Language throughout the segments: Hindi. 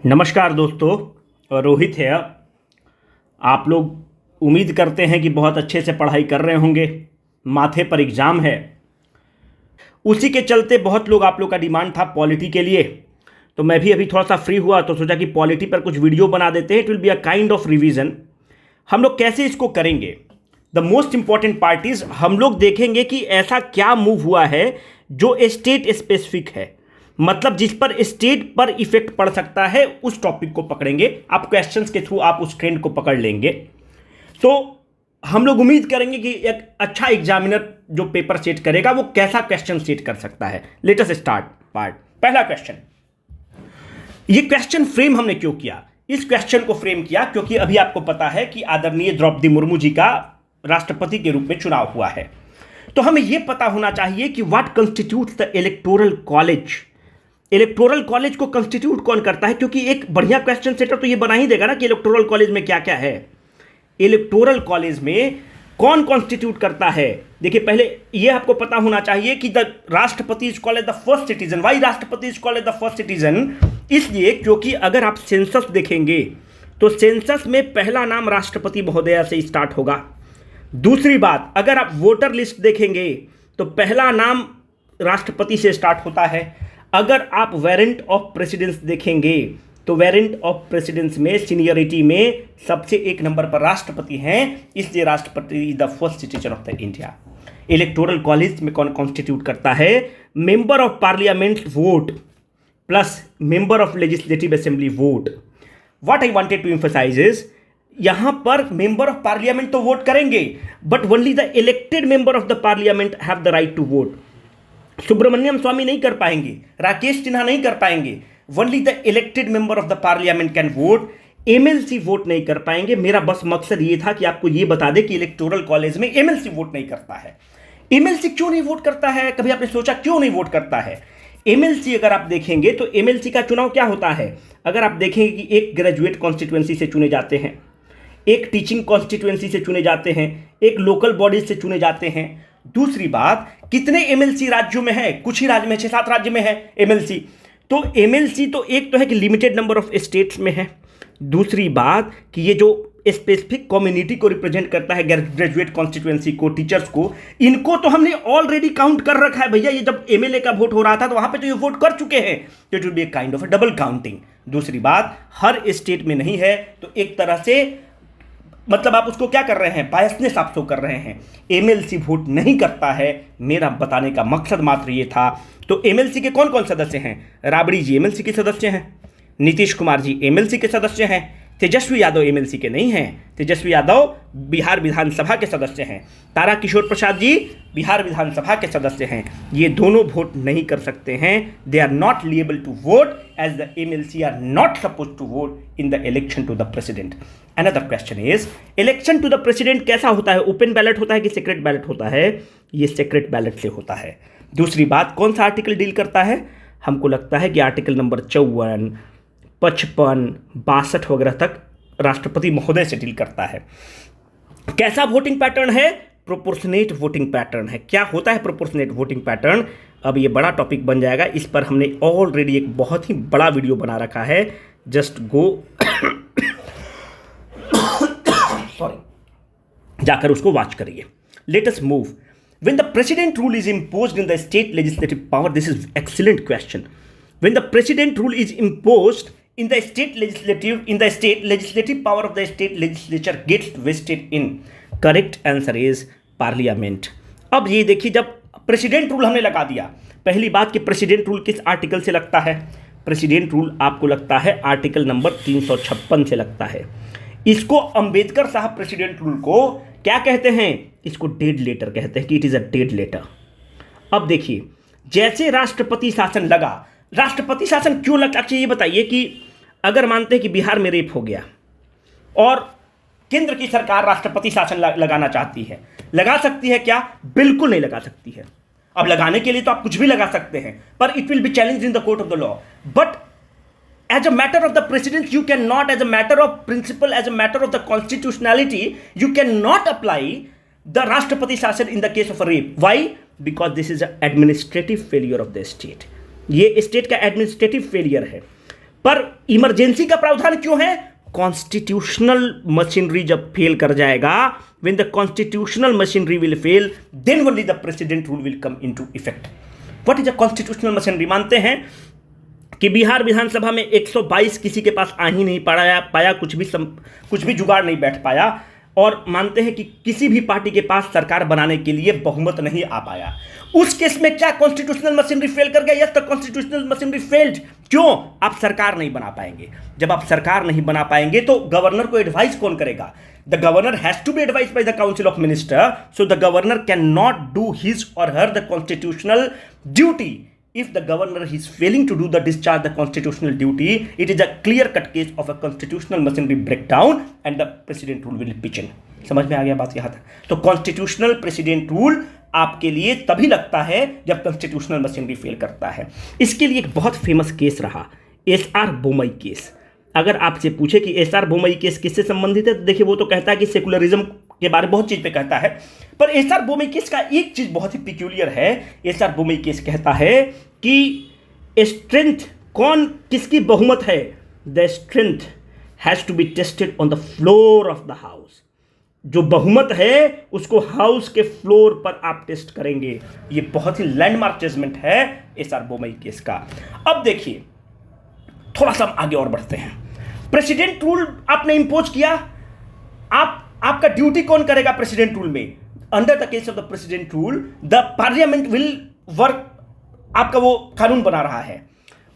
नमस्कार दोस्तों, रोहित है। आप लोग उम्मीद करते हैं कि बहुत अच्छे से पढ़ाई कर रहे होंगे। माथे पर एग्ज़ाम है, उसी के चलते बहुत लोग आप लोग का डिमांड था पॉलिटी के लिए। तो मैं भी अभी थोड़ा सा फ्री हुआ तो सोचा कि पॉलिटी पर कुछ वीडियो बना देते हैं। It will be a kind of revision. हम लोग कैसे इसको करेंगे, the most important part is हम लोग देखेंगे कि ऐसा क्या मूव हुआ है जो स्टेट स्पेसिफिक है, मतलब जिस पर स्टेट पर इफेक्ट पड़ सकता है, उस टॉपिक को पकड़ेंगे। आप क्वेश्चंस के थ्रू आप उस ट्रेंड को पकड़ लेंगे। तो हम लोग उम्मीद करेंगे कि एक अच्छा एग्जामिनर जो पेपर सेट करेगा वो कैसा क्वेश्चन सेट कर सकता है। Let us start part. पहला क्वेश्चन, ये क्वेश्चन फ्रेम हमने क्यों किया? इस क्वेश्चन को फ्रेम किया क्योंकि अभी आपको पता है कि आदरणीय द्रौपदी मुर्मू जी का राष्ट्रपति के रूप में चुनाव हुआ है। तो हमें यह पता होना चाहिए कि what constitutes the electoral college. Electoral college को कंस्टिट्यूट कौन करता है? क्योंकि एक बढ़िया क्वेश्चन सेटर तो ये बना ही देगा ना कि इलेक्टोरल कॉलेज में क्या क्या है। इलेक्टोरल कॉलेज में कौन कॉन्स्टिट्यूट करता है? देखिए, पहले यह आपको पता होना चाहिए कि द राष्ट्रपति is called the first citizen. Why राष्ट्रपति is called the first citizen? इसलिए क्योंकि अगर आप सेंसस देखेंगे तो सेंसस में पहला नाम राष्ट्रपति महोदया से स्टार्ट होगा। दूसरी बात, अगर आप वोटर लिस्ट देखेंगे तो पहला नाम राष्ट्रपति से स्टार्ट होता है। अगर आप वारंट ऑफ प्रेसिडेंस देखेंगे तो वारंट ऑफ प्रेसिडेंस में सीनियरिटी में सबसे एक नंबर पर राष्ट्रपति हैं, इसलिए राष्ट्रपति is the first citizen of the India. Electoral college में कौन कॉन्स्टिट्यूट करता है? Member of parliament vote plus member of legislative assembly vote. What I wanted to emphasise is, यहां पर मेंबर ऑफ पार्लियामेंट तो वोट करेंगे, but only the elected member of the parliament have the right to vote. Subramaniam स्वामी नहीं कर पाएंगे, राकेश सिन्हा नहीं कर पाएंगे। Only the elected member of the parliament can vote. MLC vote नहीं कर पाएंगे। मेरा बस मकसद ये था कि आपको ये बता दे कि इलेक्टोरल कॉलेज में एमएलसी वोट नहीं करता है। एमएलसी क्यों नहीं वोट करता है? कभी आपने सोचा क्यों नहीं वोट करता है? एमएलसी अगर आप देखेंगे तो एमएलसी का चुनाव क्या होता है? अगर आप देखेंगे कि एक ग्रेजुएट कॉन्स्टिट्यूएंसी से चुने जाते हैं, एक टीचिंग कॉन्स्टिट्यूएंसी से चुने जाते हैं, एक लोकल बॉडीज से चुने जाते हैं। दूसरी बात, कितने एमएलसी राज्यों में है? कुछ ही राज्य में, 6-7 राज्य में है एमएलसी। तो एमएलसी तो एक तो है कि लिमिटेड नंबर ऑफ स्टेट्स में है। दूसरी बात कि ये जो स्पेसिफिक कम्युनिटी को रिप्रेजेंट करता है, ग्रेजुएट कॉन्स्टिट्यूएंसी को, टीचर्स को, इनको तो हमने ऑलरेडी काउंट कर रखा है भैया। ये जब एमएलए का वोट हो रहा था तो वहां पे तो ये वोट कर चुके हैं। तो it will be a kind of a double counting. दूसरी बात, हर स्टेट में नहीं है, तो एक तरह से मतलब आप उसको क्या कर रहे हैं? बायसनेस आप शो कर रहे हैं। एमएलसी वोट नहीं करता है, मेरा बताने का मकसद मात्र ये था। तो एमएलसी के कौन कौन सदस्य हैं? राबड़ी जी एमएलसी के सदस्य हैं, नीतीश कुमार जी एमएलसी के सदस्य हैं, तेजस्वी यादव एमएलसी के नहीं हैं। तेजस्वी यादव बिहार विधानसभा के सदस्य हैं। तारा किशोर प्रसाद जी बिहार विधानसभा के सदस्य हैं। ये दोनों वोट नहीं कर सकते हैं। They are not liable to vote as the MLC are not suppose to vote in the election to the president. Another question is, election to the president कैसा होता है? ओपन बैलेट होता है कि सीक्रेट बैलेट होता है? ये सीक्रेट बैलेट से होता है। दूसरी बात, कौन सा आर्टिकल डील करता है? हमको लगता है कि आर्टिकल नंबर 54, 55, 62 वगैरह तक राष्ट्रपति महोदय से डील करता है। कैसा वोटिंग पैटर्न है? प्रोपोर्शनेट वोटिंग पैटर्न है। क्या होता है प्रोपोर्शनेट वोटिंग पैटर्न? अब ये बड़ा टॉपिक बन जाएगा। इस पर हमने ऑलरेडी एक बहुत ही बड़ा वीडियो बना रखा है। जस्ट गो सॉरी जाकर उसको वॉच करिए। Let us move. When the president rule is imposed in the state legislative power, this is excellent question. When the president rule is imposed in the state legislative power of the state legislature gets vested in. Correct answer is parliament. अब ये देखिए, जब प्रेसिडेंट रूल हमने लगा दिया, पहली बात कि प्रेसिडेंट रूल किस आर्टिकल से लगता है? प्रेसिडेंट रूल आपको लगता है आर्टिकल नंबर 356 से लगता है। इसको अंबेडकर साहब प्रेसिडेंट रूल को क्या कहते हैं? इसको डेड लेटर कहते हैं कि it is a dead letter. अब देखिए, जैसे राष्ट्रपति शासन लगा, राष्ट्रपति शासन क्यों लगना चाहिए बताइए? कि अगर मानते हैं कि बिहार में रेप हो गया और केंद्र की सरकार राष्ट्रपति शासन लगाना चाहती है, लगा सकती है क्या? बिल्कुल नहीं लगा सकती है। अब लगाने के लिए तो आप कुछ भी लगा सकते हैं, पर it will be challenge in the court of the law. But as a matter of the precedence, you cannot, as a matter of principle, as a matter of the constitutionality, you cannot apply the Rashtrapati Shasan in the case of a rape. Why? Because this is an administrative failure of the state. ये स्टेट का एडमिनिस्ट्रेटिव फेलियर है। पर इमरजेंसी का प्रावधान क्यों है? कॉन्स्टिट्यूशनल मशीनरी जब फेल कर जाएगा, when the constitutional machinery will fail, then only the president rule will come into effect. What is a constitutional machinery? मानते हैं कि बिहार विधानसभा में 122 किसी के पास आ ही नहीं पाया, कुछ भी जुगाड़ नहीं बैठ पाया, और मानते हैं कि किसी भी पार्टी के पास सरकार बनाने के लिए बहुमत नहीं आ पाया। उस केस में क्या कॉन्स्टिट्यूशनल मशीनरी फेल कर गया? Yes, the constitutional machinery failed. क्यों? आप सरकार नहीं बना पाएंगे। जब आप सरकार नहीं बना पाएंगे तो गवर्नर को एडवाइस कौन करेगा? The governor has to be advised by the council of minister, so the governor can not do his or her the constitutional duty. If the governor is failing to do the discharge the constitutional duty, it is a clear-cut case of a constitutional machinery breakdown, and the president rule will pitch in. समझ में आ गया बात यहाँ तक? तो कॉन्स्टिट्यूशनल प्रेसिडेंट रूल आपके लिए तभी लगता है जब कॉन्स्टिट्यूशनल मशीनरी फेल करता है। इसके लिए एक बहुत फेमस केस रहा, एसआर बोमई केस। अगर आपसे पूछे कि एसआर बोमई केस किससे संबंधित है, तो देखिए वो तो कहता है कि सेकुलरिज्म के बारे में बहुत चीज पे कहता है, पर एसआर बोमई केस का एक चीज बहुत ही पिक्यूलियर है। एसआर बोमई केस कहता है कि स्ट्रेंथ किसकी बहुमत है? The strength has to be tested on the floor of the house. जो बहुमत है उसको हाउस के फ्लोर पर आप टेस्ट करेंगे। ये बहुत ही लैंडमार्क जजमेंट है एसआर बोमई केस का। अब देखिए, थोड़ा सा आगे और बढ़ते हैं। प्रेसिडेंट रूल आपने इंपोज किया, आपका ड्यूटी कौन करेगा प्रेसिडेंट रूल में? Under the case of the president rule the parliament will work, आपका वो कानून बना रहा है,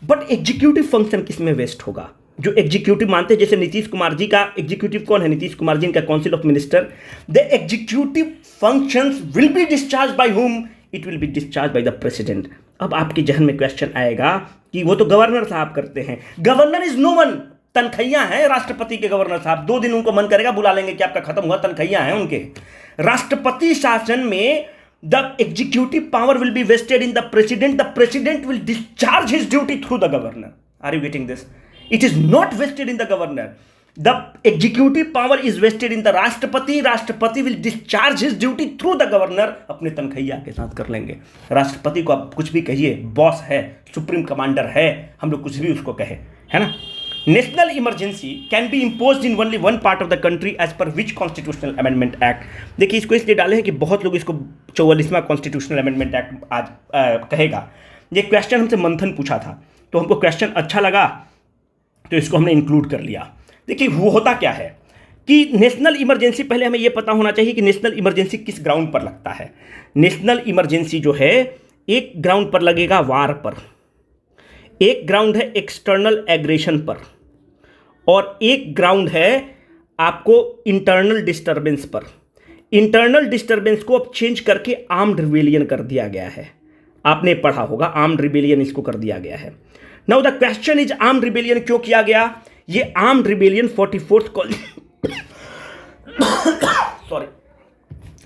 बट एग्जीक्यूटिव फंक्शन किसमें वेस्ट होगा? जो एग्जीक्यूटिव मानते हैं, जैसे नीतीश कुमार जी का एग्जीक्यूटिव कौन है? नीतीश कुमार जी का council of minister. The executive functions will be discharge by whom? It will be discharge by the president. अब आपके जहन में क्वेश्चन आएगा कि वो तो गवर्नर साहब करते हैं। गवर्नर इज नो वन, तनखैया हैं राष्ट्रपति के गवर्नर साहब। 2 दिन उनको मन करेगा बुला लेंगे कि आपका खत्म हुआ, तनखैया हैं उनके। राष्ट्रपति शासन में the executive power will be vested in the president will discharge his duty through the governor. Are you getting this? It is not vested in the governor. The executive power is vested in the राष्ट्रपति will discharge his duty through the governor। अपने तनखैया के साथ कर लेंगे। राष्ट्रपति को आप कुछ भी कहिए, बॉस है, सुप्रीम कमांडर है, हम लोग कुछ भी उसको कहे, है ना। National emergency can be imposed in only one part of the country as per which constitutional amendment act. देखिए, इसको इसलिए डाले हैं कि बहुत लोग इसको 44वां कॉन्स्टिट्यूशनल अमेंडमेंट एक्ट आज कहेगा। ये क्वेश्चन हमसे मंथन पूछा था, तो हमको क्वेश्चन अच्छा लगा तो इसको हमने इंक्लूड कर लिया। देखिए, वो होता क्या है कि नेशनल इमरजेंसी, पहले हमें यह पता होना चाहिए कि नेशनल इमरजेंसी किस ग्राउंड पर लगता है। नेशनल इमरजेंसी जो है एक ग्राउंड पर लगेगा वार पर, एक ग्राउंड है एक्सटर्नल एग्रेशन पर, और एक ग्राउंड है आपको इंटरनल डिस्टर्बेंस पर। इंटरनल डिस्टर्बेंस को अब चेंज करके आर्म्ड रिबेलियन कर दिया गया है। आपने पढ़ा होगा, आर्म्ड रिबेलियन इसको कर दिया गया है। Now the question is, armed rebellion क्यों किया गया? ये armed rebellion 44th sorry,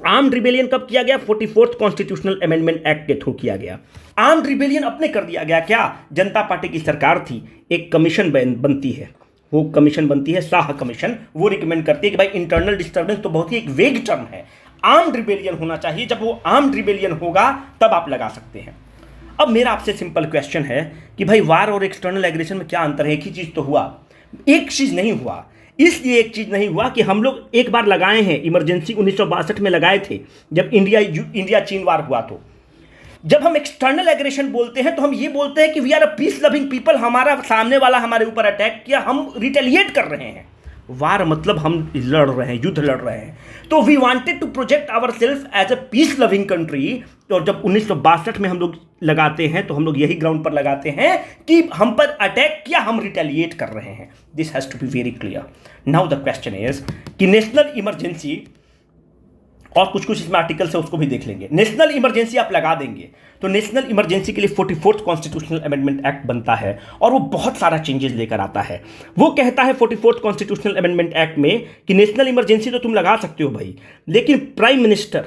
armed rebellion कब किया गया? 44th कॉन्स्टिट्यूशनल अमेंडमेंट एक्ट के थ्रू किया गया। आर्म्ड रिबेलियन अपने कर दिया गया क्या? जनता पार्टी की सरकार थी, एक कमीशन बनती है, वो कमीशन बनती है शाह कमीशन। वो रिकमेंड करती है कि भाई इंटरनल डिस्टर्बेंस तो बहुत ही एक वेग टर्म है, आर्म्ड रिबेलियन होना चाहिए। जब वो आर्म्ड रिबेलियन होगा तब आप लगा सकते हैं। अब मेरा आपसे सिंपल क्वेश्चन है कि भाई वार और एक्सटर्नल एग्रेशन में क्या अंतर है? एक ही चीज तो हुआ, एक चीज नहीं हुआ। इसलिए एक चीज नहीं हुआ कि हम लोग एक बार लगाए हैं इमरजेंसी, 1962 में लगाए थे जब इंडिया चीन वार हुआ। तो जब हम एक्सटर्नल एग्रेशन बोलते हैं तो हम ये बोलते हैं कि we are a peace loving people, हमारा सामने वाला हमारे ऊपर अटैक किया, हम रिटेलिएट कर रहे हैं। वार मतलब हम लड़ रहे हैं, युद्ध लड़ रहे हैं। तो we wanted to project our self as a peace loving country. और जब 1962 में हम लोग लगाते हैं तो हम लोग यही ग्राउंड पर लगाते हैं कि हम पर अटैक किया, हम रिटेलिएट कर रहे हैं। This has to be very clear. Now the question is कि नेशनल इमरजेंसी, और कुछ इसमें आर्टिकल्स है उसको भी देख लेंगे। नेशनल इमरजेंसी आप लगा देंगे तो नेशनल इमरजेंसी के लिए 44th कॉन्स्टिट्यूशनल अमेंडमेंट एक्ट बनता है, और वो बहुत सारा चेंजेस लेकर आता है। वो कहता है 44th कॉन्स्टिट्यूशनल अमेंडमेंट एक्ट में कि नेशनल इमरजेंसी तो तुम लगा सकते हो भाई, लेकिन prime minister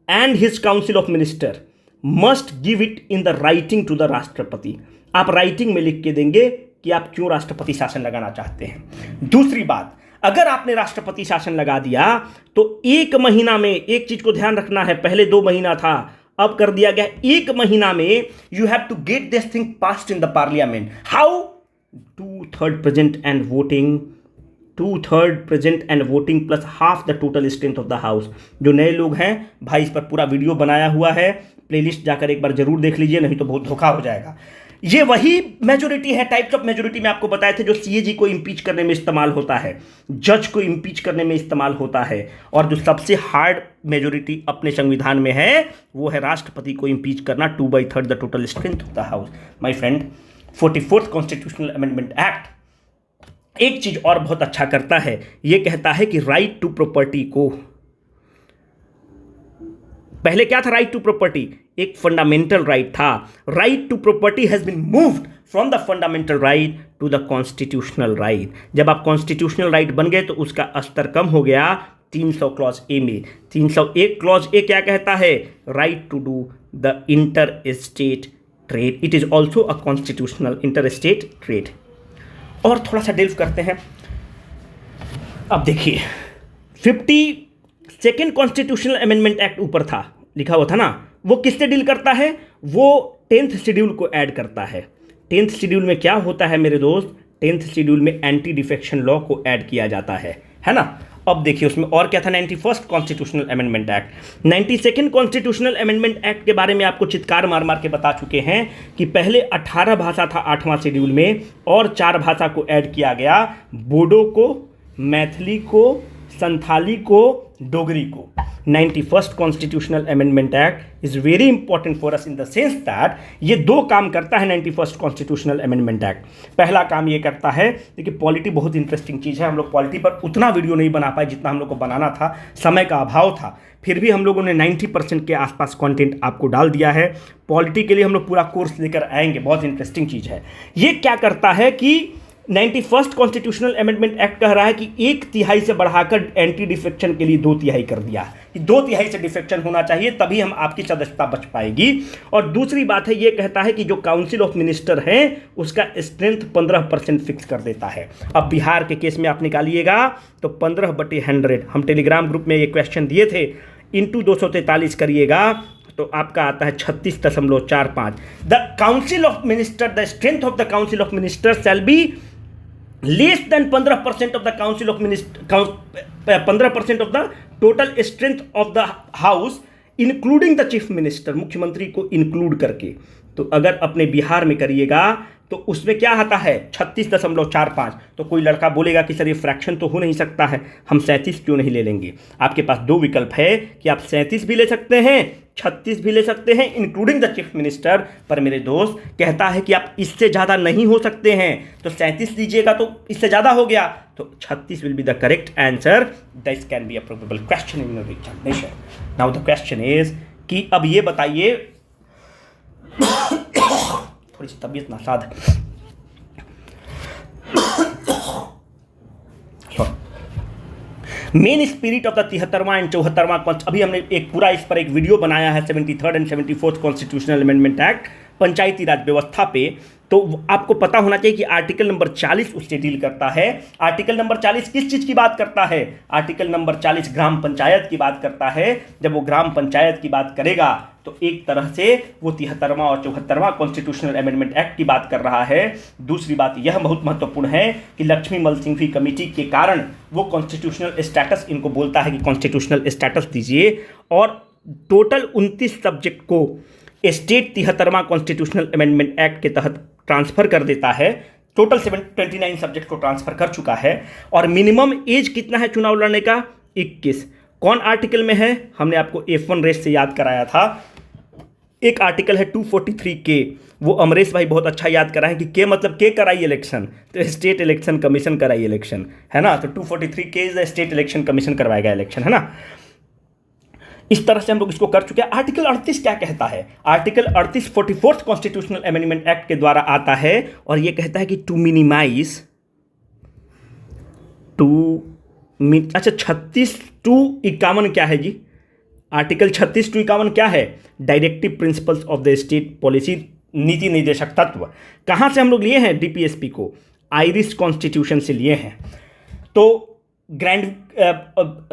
and his council of minister must give it in the writing to the राष्ट्रपति। आप राइटिंग में लिख के देंगे कि आप क्यों राष्ट्रपति शासन लगाना चाहते हैं। दूसरी बात, अगर आपने राष्ट्रपति शासन लगा दिया तो 1 महीना में, एक चीज को ध्यान रखना है, पहले 2 महीना था, अब कर दिया गया 1 महीना में। You have to get this thing passed in the parliament. How? 2/3 present and voting, 2/3 present and voting plus half the total strength of the house. जो नए लोग हैं भाई, इस पर पूरा वीडियो बनाया हुआ है, प्लेलिस्ट जाकर एक बार जरूर देख लीजिए, नहीं तो बहुत धोखा हो जाएगा। ये वही मेजोरिटी है, टाइप्स ऑफ मेजोरिटी में आपको बताए थे, जो सीएजी को इंपीच करने में इस्तेमाल होता है, जज को इंपीच करने में इस्तेमाल होता है, और जो सबसे हार्ड मेजोरिटी अपने संविधान में है वो है राष्ट्रपति को इंपीच करना, 2/3 the total strength of the house. My friend, 44th constitutional amendment act एक चीज और बहुत अच्छा करता है, ये कहता है कि राइट टू प्रॉपर्टी को, पहले क्या था राइट टू प्रॉपर्टी, एक फंडामेंटल राइट था, right to property has been moved from the fundamental right to the constitutional right. जब आप कॉन्स्टिट्यूशनल राइट बन गए तो उसका स्तर कम हो गया 300 क्लॉज ए में। 301 क्लॉज ए क्या कहता है, right to do the inter state trade, it is also a constitutional inter state trade. और थोड़ा सा डेल्व करते हैं। अब देखिए 52nd कॉन्स्टिट्यूशनल अमेंडमेंट एक्ट ऊपर था, लिखा हुआ था ना, वो किससे डील करता है, वो 10th शेड्यूल को ऐड करता है। 10th शेड्यूल में क्या होता है मेरे दोस्त, 10th शेड्यूल में एंटी डिफेक्शन लॉ को ऐड किया जाता है ना। अब देखिए उसमें और क्या था, 91st constitutional amendment act. 92nd constitutional amendment act के बारे में आपको चित्कार मार मार के बता चुके हैं कि पहले 18 भाषा था 8वां शेड्यूल में, और 4 भाषा को ऐड किया गया, बोडो को, मैथिली को, संथाली को, डोगरी को। 91st constitutional amendment act is very important for us in the sense that ये 2 काम करता है 91st कॉन्स्टिट्यूशनल अमेंडमेंट एक्ट। पहला काम ये करता है, देखिए पॉलिटी बहुत इंटरेस्टिंग चीज़ है, हम लोग पॉलिटी पर उतना वीडियो नहीं बना पाए जितना हम लोग को बनाना था, समय का अभाव था, फिर भी हम लोगों ने 90% के आसपास कंटेंट आपको डाल दिया है। पॉलिटी के लिए हम लोग पूरा कोर्स लेकर आएंगे, बहुत इंटरेस्टिंग चीज़ है। ये क्या करता है कि 91st कॉन्स्टिट्यूशनल अमेंडमेंट एक्ट कह रहा है कि 1/3 से बढ़ाकर एंटी डिफेक्शन के लिए 2/3 कर दिया कि 2/3 से डिफेक्शन होना चाहिए, तभी हम आपकी सदस्यता बच पाएगी। और दूसरी बात है, ये कहता है कि जो काउंसिल ऑफ मिनिस्टर है उसका स्ट्रेंथ 15% फिक्स कर देता है। अब बिहार के केस में आप निकालिएगा तो 15/100, हम टेलीग्राम ग्रुप में ये क्वेश्चन दिए थे, इंटू 243 करिएगा तो आपका आता है 36.45। The council of minister, the strength of the council of minister shall be less than 15% of the council of minister, 15% of the total strength of the house including the chief minister, मुख्यमंत्री को इंक्लूड करके। तो अगर अपने बिहार में करिएगा तो उसमें क्या आता है 36.45। तो कोई लड़का बोलेगा कि सर ये फ्रैक्शन तो हो नहीं सकता है, हम 37 क्यों नहीं ले लेंगे। आपके पास 2 विकल्प है कि आप 37 भी ले सकते हैं, 36 भी ले सकते हैं इंक्लूडिंग द चीफ मिनिस्टर। पर मेरे दोस्त कहता है कि आप इससे ज़्यादा नहीं हो सकते हैं, तो 37 लीजिएगा तो इससे ज़्यादा हो गया, तो 36 will be the correct answer. This can be a probable question in your examination. Now the question is कि अब ये बताइए, थोड़ी सी तबीयत नासाद है, मेन स्पिरिट ऑफ द 73वां एंड 74वां, अभी हमने एक पूरा इस पर एक वीडियो बनाया है 73rd and 74th constitutional amendment act Panchayati Raj व्यवस्था पे। तो आपको पता होना चाहिए कि आर्टिकल नंबर 40 उससे डील करता है। आर्टिकल नंबर 40 किस चीज़ की बात करता है, आर्टिकल नंबर 40 ग्राम पंचायत की बात करता है। जब वो ग्राम पंचायत की बात करेगा तो एक तरह से वो 73वां और 74वां कॉन्स्टिट्यूशनल अमेंडमेंट एक्ट की बात कर रहा है। दूसरी बात यह बहुत महत्वपूर्ण है कि लक्ष्मी मलसिंघवी कमेटी के कारण वो कॉन्स्टिट्यूशनल स्टेटस इनको बोलता है कि कॉन्स्टिट्यूशनल स्टेटस दीजिए, और टोटल 29 सब्जेक्ट को स्टेट 73वां कॉन्स्टिट्यूशनल अमेंडमेंट एक्ट के तहत ट्रांसफर कर देता है। टोटल 29 सब्जेक्ट को ट्रांसफर कर चुका है। और मिनिमम एज कितना है चुनाव लड़ने का, 21। कौन आर्टिकल में है, हमने आपको F1 रेस से याद कराया था। एक आर्टिकल है 243 के, वो अमरेश भाई बहुत अच्छा याद कराएं कि के मतलब के कराई इलेक्शन, तो स्टेट इलेक्शन कमीशन कराई इलेक्शन, है ना। तो 243 के इज स्टेट इलेक्शन कमीशन करवाएगा इलेक्शन, है ना। इस तरह से हम लोग इसको कर चुके हैं। आर्टिकल 38 क्या कहता है, article 38 44th constitutional amendment act के द्वारा आता है, और ये कहता है कि टू मिनिमाइज, अच्छा 36 to 51 क्या है जी, आर्टिकल 36 to 51 क्या है, directive principles of the state policy, नीति निर्देशक तत्व। कहाँ से हम लोग लिए हैं डीपीएसपी को, आयरिश कॉन्स्टिट्यूशन से लिए हैं। तो ग्रैंड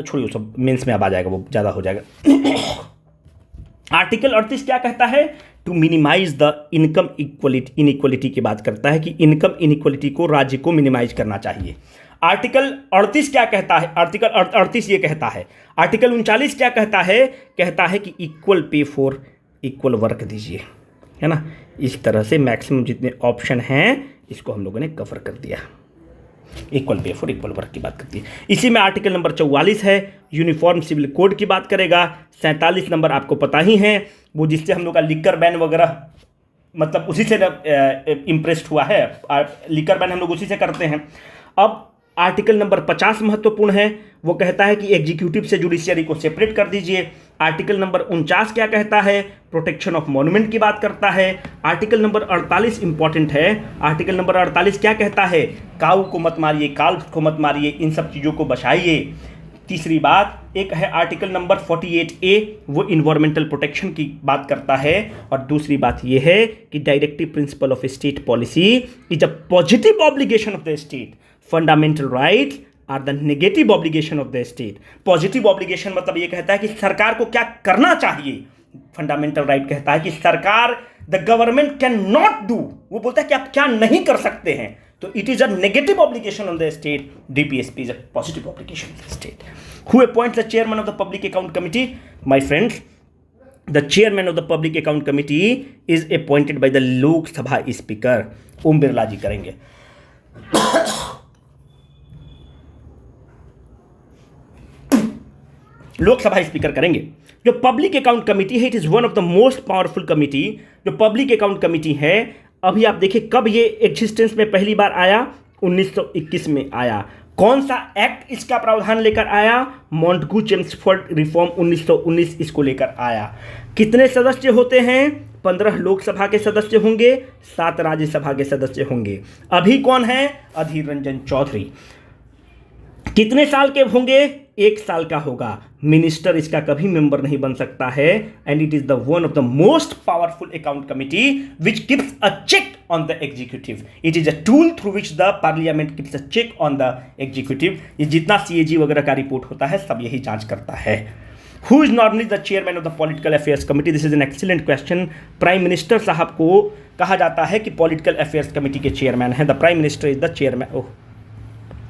छोड़िए सब, मेंस में अब आ जाएगा, वो ज़्यादा हो जाएगा। आर्टिकल 38 क्या कहता है, to minimise the income inequality की बात करता है कि इनकम इनइक्वलिटी को राज्य को मिनिमाइज करना चाहिए। आर्टिकल 38 क्या कहता है? आर्टिकल 38 ये कहता है। आर्टिकल 39 क्या कहता है? कहता है कि equal pay for equal work दीजिए, है ना। इस तरह से मैक्सिमम जितने ऑप्शन हैं इसको हम लोगों ने कवर कर दिया। Equal pay for equal work की बात करती है। इसी में आर्टिकल नंबर 44 है, यूनिफॉर्म सिविल कोड की बात करेगा। 47 नंबर आपको पता ही है, वो जिससे हम लोग का लिकर बैन वगैरह, मतलब उसी से इम्प्रेस्ड हुआ है। लिकर बैन हम लोग उसी से करते हैं। अब आर्टिकल नंबर 50 महत्वपूर्ण है, वो कहता है कि एग्जीक्यूटिव से जुडिशियरी को सेपरेट कर दीजिए। आर्टिकल नंबर 49 क्या कहता है? प्रोटेक्शन ऑफ मॉन्यूमेंट की बात करता है। आर्टिकल नंबर 48 इंपॉर्टेंट है। आर्टिकल नंबर 48 क्या कहता है? काऊ को मत मारिए, काल्फ को मत मारिए, इन सब चीज़ों को बचाइए। तीसरी बात एक है आर्टिकल नंबर 48A, वो इन्वायरमेंटल प्रोटेक्शन की बात करता है। और दूसरी बात ये है कि directive principle of state policy is a positive obligation of the state, fundamental rights are the negative obligation of the state. Positive obligation मतलब ये कहता है कि सरकार को क्या करना चाहिए। फंडामेंटल राइट कहता है कि सरकार, the government can not do, वो बोलता है कि आप क्या नहीं कर सकते हैं। तो it is a negative obligation on the state, DPSP is a positive obligation of the state. Who appoints the chairman of the public account committee? My friends, the chairman of the public account committee is appointed by the Lok Sabha speaker. Om Birla ji करेंगे। लोकसभा स्पीकर करेंगे। जो पब्लिक अकाउंट कमेटी है, it is one of the most powerful committee. जो पब्लिक अकाउंट कमेटी है, अभी आप देखिए कब ये एग्जिस्टेंस में पहली बार आया? 1921 में आया। कौन सा एक्ट इसका प्रावधान लेकर आया? मॉन्टगू चेम्सफोर्ड रिफॉर्म 1919 इसको लेकर आया। कितने सदस्य होते हैं? 15 लोकसभा के सदस्य होंगे, 7 राज्यसभा के सदस्य होंगे। अभी कौन है? अधीर रंजन चौधरी। कितने साल के होंगे? 1 साल का होगा। मिनिस्टर इसका कभी मेंबर नहीं बन सकता है। And it is the one of the most powerful account committee which keeps a check on the executive. It is a tool through which the parliament keeps a check on the executive. ये जितना सीएजी वगैरह का रिपोर्ट होता है सब यही जांच करता है। Who is normally the chairman of the political affairs committee? This is an excellent question. Prime minister साहब को कहा जाता है कि पॉलिटिकल अफेयर्स कमिटी के चेयरमैन है। The prime minister is the chairman.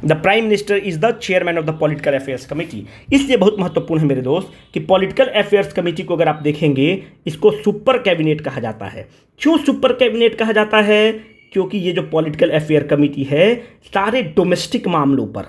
The prime minister is the chairman of the political affairs committee. इसलिए बहुत महत्वपूर्ण है मेरे दोस्त कि पॉलिटिकल अफेयर्स कमेटी को अगर आप देखेंगे, इसको सुपर कैबिनेट कहा जाता है। क्यों सुपर कैबिनेट कहा जाता है? क्योंकि ये जो पॉलिटिकल अफेयर कमेटी है, सारे डोमेस्टिक मामलों पर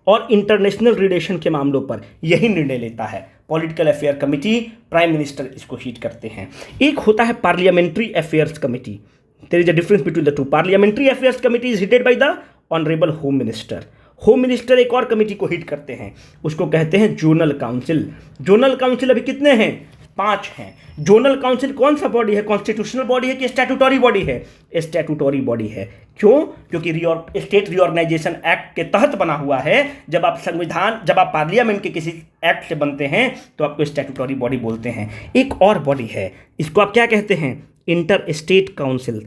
और इंटरनेशनल रिलेशन के मामलों पर यही निर्णय लेता है। Political affair committee, prime minister इसको हीड करते हैं। एक होता है parliamentary affairs committee. There is a difference between the two. Parliamentary affairs committee is headed by the honourable home minister. Home minister एक और कमेटी को हीड करते हैं, उसको कहते हैं जोनल काउंसिल। जोनल काउंसिल अभी कितने हैं? 5 हैं। जोनल काउंसिल कौन सा बॉडी है? कॉन्स्टिट्यूशनल बॉडी है कि स्टैट्यूटरी बॉडी है? स्टैट्यूटरी बॉडी है। क्यों? क्योंकि स्टेट रीऑर्गेनाइजेशन एक्ट के तहत बना हुआ है। जब आप पार्लियामेंट के किसी एक्ट से बनते हैं तो आपको स्टैट्यूटरी बॉडी बोलते हैं। एक और बॉडी है, इसको आप क्या कहते हैं? Inter state council.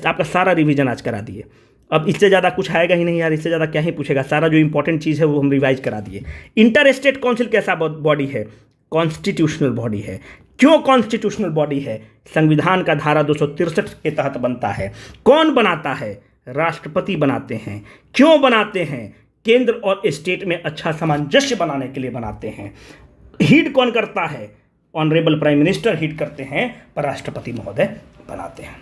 आपका सारा रिवीजन आज करा दिए। अब इससे ज़्यादा कुछ आएगा ही नहीं यार, इससे ज़्यादा क्या ही पूछेगा। सारा जो इंपॉर्टेंट चीज़ है वो हम रिवाइज करा दिए। इंटर स्टेट काउंसिल कैसा बॉडी है? कॉन्स्टिट्यूशनल बॉडी है। क्यों कॉन्स्टिट्यूशनल बॉडी है? संविधान का धारा 263 के तहत बनता है। कौन बनाता है? राष्ट्रपति बनाते हैं। क्यों बनाते हैं? केंद्र और स्टेट में अच्छा सामंजस्य बनाने के लिए बनाते हैं। हीड कौन करता है? ऑनरेबल प्राइम मिनिस्टर हीड करते हैं, पर राष्ट्रपति महोदय बनाते हैं।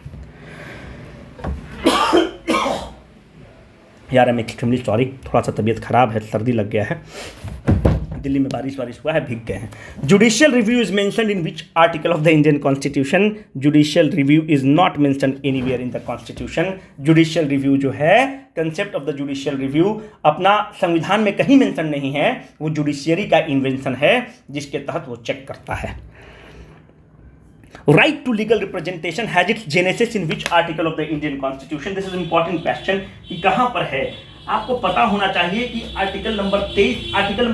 यार आई एम एक्सट्रीमली सॉरी, थोड़ा सा तबीयत खराब है, सर्दी लग गया है, दिल्ली में बारिश हुआ है, भीग गए हैं। Judicial review is mentioned in which article of the Indian constitution? Judicial review is not mentioned anywhere in the constitution. Judicial review जो है, concept of the judicial review अपना संविधान में कहीं मेंशन नहीं है। वो जुडिशियरी का इन्वेंशन है जिसके तहत वो चेक करता है। Right to legal representation has its genesis in which article of the Indian Constitution? This is an important question कि कहाँ पर है। आपको पता होना चाहिए कि आर्टिकल नंबर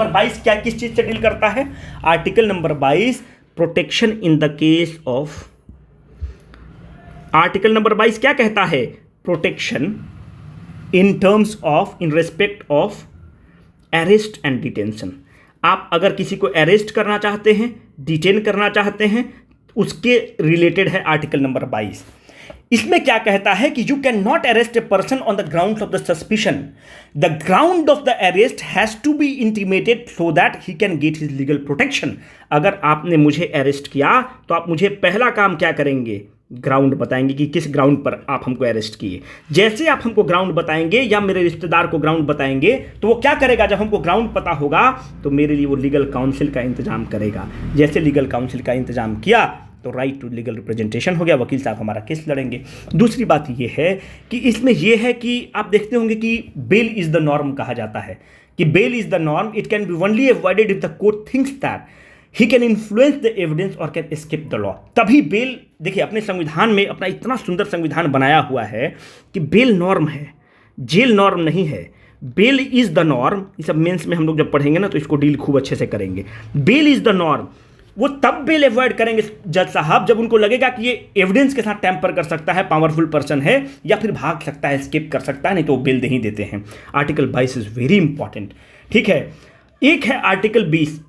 22 क्या किस चीज से डील करता है? Article number 22 protection in the case of. Article number 22 क्या कहता है? Protection in terms of, in respect of arrest and detention. आप अगर किसी को अरेस्ट करना चाहते हैं, डिटेन करना चाहते हैं, उसके रिलेटेड है आर्टिकल नंबर 22। इसमें क्या कहता है कि you can not arrest a person on the ground of the suspicion, the ground of the arrest has to be intimated so that he can get his legal protection. अगर आपने मुझे अरेस्ट किया तो आप मुझे पहला काम क्या करेंगे, ग्राउंड बताएंगे कि किस ग्राउंड पर आप हमको अरेस्ट किए। जैसे आप हमको ग्राउंड बताएंगे या मेरे रिश्तेदार को ग्राउंड बताएंगे तो वो क्या करेगा, जब हमको ग्राउंड पता होगा तो मेरे लिए वो लीगल काउंसिल का इंतजाम करेगा। जैसे लीगल काउंसिल का इंतजाम किया तो राइट टू लीगल रिप्रेजेंटेशन हो गया, वकील साहब हमारा केस लड़ेंगे। दूसरी बात ये है कि इसमें यह है कि आप देखते होंगे कि बेल इज द नॉर्म कहा जाता है कि bail is the norm, it can be only avoided if the court thinks that he can influence the evidence और कैन एस्केप द लॉ। तभी बेल, देखिए अपने संविधान में अपना इतना सुंदर संविधान बनाया हुआ है कि बेल नॉर्म है, जेल नॉर्म नहीं है। बेल इज द नॉर्म, ये सब मेंस में हम लोग जब पढ़ेंगे ना तो इसको डील खूब अच्छे से करेंगे। बेल इज द नॉर्म, वो तब बेल अवॉइड करेंगे जज साहब जब उनको लगेगा कि ये एविडेंस के साथ टैंपर कर सकता है, पावरफुल पर्सन है, या फिर भाग सकता है, स्किप कर सकता है, नहीं तो वो बेल नहीं देते हैं। आर्टिकल 22 इज वेरी इंपॉर्टेंट, ठीक है। एक है आर्टिकल 20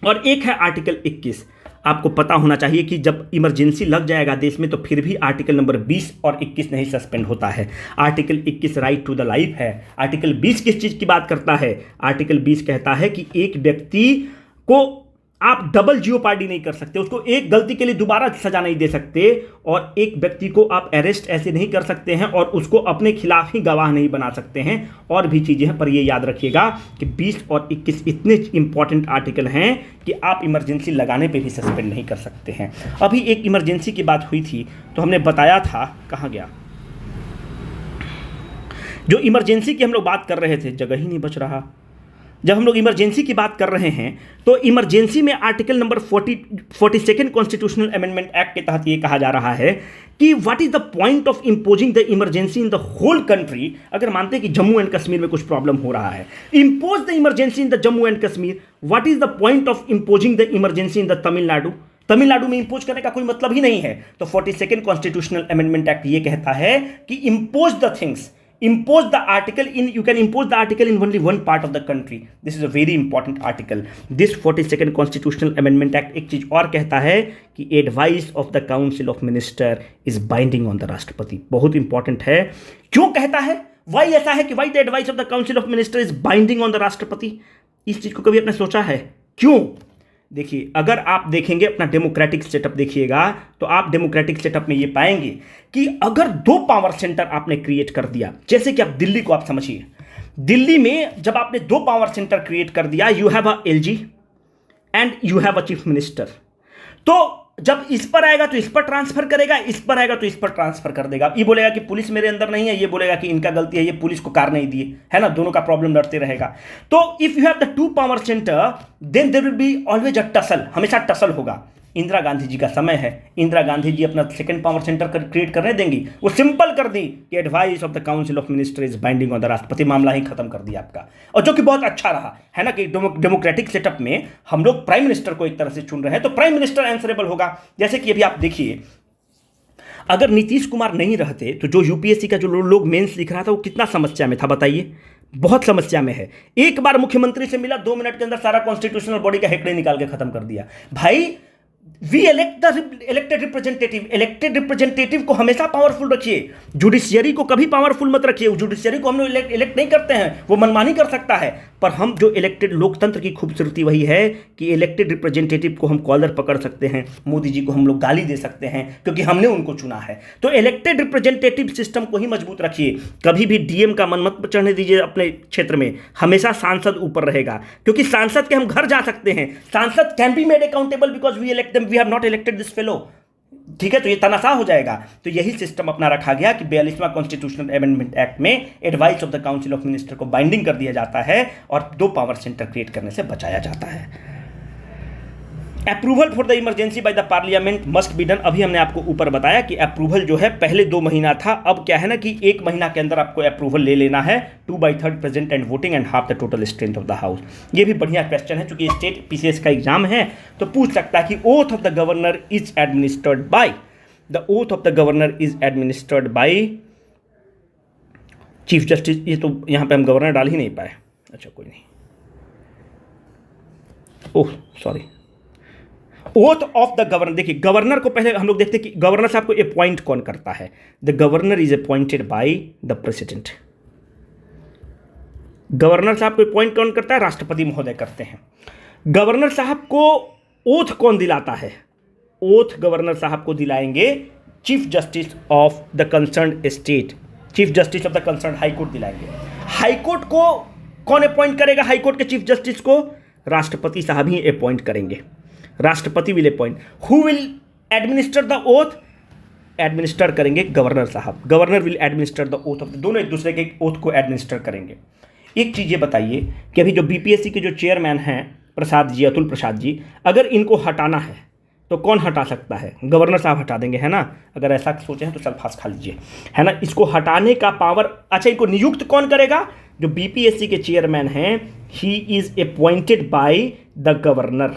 और एक है आर्टिकल 21। आपको पता होना चाहिए कि जब इमरजेंसी लग जाएगा देश में तो फिर भी आर्टिकल नंबर 20 और 21 नहीं सस्पेंड होता है। Article 21 right to the life है। आर्टिकल 20 किस चीज़ की बात करता है? आर्टिकल 20 कहता है कि एक व्यक्ति को आप डबल जियोपार्डी नहीं कर सकते, उसको एक गलती के लिए दोबारा सजा नहीं दे सकते, और एक व्यक्ति को आप अरेस्ट ऐसे नहीं कर सकते हैं और उसको अपने खिलाफ ही गवाह नहीं बना सकते हैं, और भी चीज़ें हैं। पर ये याद रखिएगा कि 20 और 21 इतने इंपॉर्टेंट आर्टिकल हैं कि आप इमरजेंसी लगाने पे भी सस्पेंड नहीं कर सकते हैं। अभी एक इमरजेंसी की बात हुई थी तो हमने बताया था, कहाँ गया, जो इमरजेंसी की हम लोग बात कर रहे थे, जगह ही नहीं बच रहा। जब हम लोग इमरजेंसी की बात कर रहे हैं तो इमरजेंसी में article number 42 constitutional amendment act के तहत ये कहा जा रहा है कि what is the point of imposing the emergency in the whole country. अगर मानते हैं कि जम्मू एंड कश्मीर में कुछ प्रॉब्लम हो रहा है, impose the emergency in the Jammu and Kashmir, what is the point of imposing the emergency in the Tamil Nadu. Tamil Nadu में इंपोज करने का कोई मतलब ही नहीं है। तो 42 कॉन्स्टिट्यूशनल अमेंडमेंट एक्ट ये कहता है कि impose the things, impose the article in, you can impose the article in only one part of the country. This is a very important article. This 42nd constitutional amendment act एक चीज और कहता है कि advice of the council of minister is binding on the राष्ट्रपति। बहुत इंपॉर्टेंट है। क्यों कहता है, why ऐसा है कि why the advice of the council of minister is binding on the राष्ट्रपति? इस चीज को कभी आपने सोचा है क्यों? देखिए, अगर आप देखेंगे अपना डेमोक्रेटिक सेटअप देखिएगा तो आप डेमोक्रेटिक सेटअप में ये पाएंगे कि अगर 2 पावर सेंटर आपने क्रिएट कर दिया, जैसे कि आप दिल्ली को आप समझिए, दिल्ली में जब आपने 2 पावर सेंटर क्रिएट कर दिया, you have a LG and you have a chief minister, तो जब इस पर आएगा तो इस पर ट्रांसफर करेगा, इस पर आएगा तो इस पर ट्रांसफर कर देगा। ये बोलेगा कि पुलिस मेरे अंदर नहीं है, ये बोलेगा कि इनका गलती है, ये पुलिस को कार नहीं दिए, है ना, दोनों का प्रॉब्लम लड़ते रहेगा। तो if you have the 2 power centre then there will be always a tussle, हमेशा टसल होगा। इंदिरा गांधी जी का समय है, इंदिरा गांधी जी अपना 2nd पावर सेंटर क्रिएट करने देंगी, वो सिंपल कर दी कि advice of the council of minister is binding on the राष्ट्रपति, मामला ही खत्म कर दिया आपका, और जो कि बहुत अच्छा रहा, है ना, कि डेमोक्रेटिक सेटअप में हम लोग प्राइम मिनिस्टर को एक तरह से चुन रहे हैं तो प्राइम मिनिस्टर आंसरेबल होगा। जैसे कि अभी आप देखिए, अगर नीतीश कुमार नहीं रहते तो जो यूपीएससी का जो लोग मेंस लिख रहा था वो कितना समस्या में था, बताइए, बहुत समस्या में है। एक बार मुख्यमंत्री से मिला, 2 मिनट के अंदर सारा कॉन्स्टिट्यूशनल बॉडी का हेकड़े निकाल के खत्म कर दिया। भाई, we elect the elected representative, elected representative को हमेशा पावरफुल रखिए, जुडिशियरी को कभी पावरफुल मत रखिए। जुडिशियरी को हम लोग इलेक्ट नहीं करते हैं, वो मनमानी कर सकता है, पर हम जो इलेक्टेड, लोकतंत्र की खूबसूरती वही है कि इलेक्टेड रिप्रेजेंटेटिव को हम कॉलर पकड़ सकते हैं, मोदी जी को हम लोग गाली दे सकते हैं क्योंकि हमने उनको चुना है। तो इलेक्टेड रिप्रेजेंटेटिव सिस्टम को ही मजबूत रखिए, कभी भी डीएम का मन मत चढ़ने दीजिए अपने क्षेत्र में, हमेशा सांसद ऊपर रहेगा, क्योंकि सांसद के हम घर जा सकते हैं। सांसद can be made accountable because we elect them, we have not elected this fellow, ठीक है, तो ये तनासा हो जाएगा। तो यही सिस्टम अपना रखा गया कि 42वां कॉन्स्टिट्यूशनल अमेंडमेंट एक्ट में advice of the council of minister को बाइंडिंग कर दिया जाता है और 2 पावर सेंटर क्रिएट करने से बचाया जाता है। Approval for the emergency by the parliament must be done. अभी हमने आपको ऊपर बताया कि अप्रूवल जो है पहले 2 महीना था, अब क्या है ना कि 1 महीना के अंदर आपको अप्रूवल ले लेना है, 2/3 present and voting and half the total strength of the house. ये भी बढ़िया क्वेश्चन है, चूंकि स्टेट पीसीएस का एग्जाम है तो पूछ सकता है कि oath of the governor is administered by, the oath of the governor is administered by chief justice. ये तो यहाँ पे हम गवर्नर डाल ही नहीं पाए, अच्छा कोई नहीं, oh sorry, oath of the governor, देखिए गवर्नर को पहले हम लोग देखते हैं कि गवर्नर साहब को अपॉइंट कौन करता है। The governor is appointed by the president. Governor साहब को अपॉइंट कौन करता है? राष्ट्रपति महोदय करते हैं। गवर्नर साहब को ओथ कौन दिलाता है? ओथ गवर्नर साहब को दिलाएंगे chief justice of the concern state, chief justice of the concern high court दिलाएंगे। हाईकोर्ट को कौन अपॉइंट करेगा? हाईकोर्ट के चीफ जस्टिस को राष्ट्रपति साहब ही अपॉइंट करेंगे। राष्ट्रपति will appoint. Who will administer the oath? Administer करेंगे गवर्नर साहब। Governor will administer the oath of the, दोनों एक दूसरे के ओथ को एडमिनिस्टर करेंगे। एक चीज़ ये बताइए कि अभी जो बीपीएससी के जो चेयरमैन हैं प्रसाद जी, अतुल प्रसाद जी, अगर इनको हटाना है तो कौन हटा सकता है? गवर्नर साहब हटा देंगे, है ना? अगर ऐसा सोचे हैं तो सल्फास खा लीजिए, है ना? इसको हटाने का पावर, अच्छा इनको नियुक्त कौन करेगा? जो बीपीएससी के चेयरमैन हैं, he is appointed by the governor,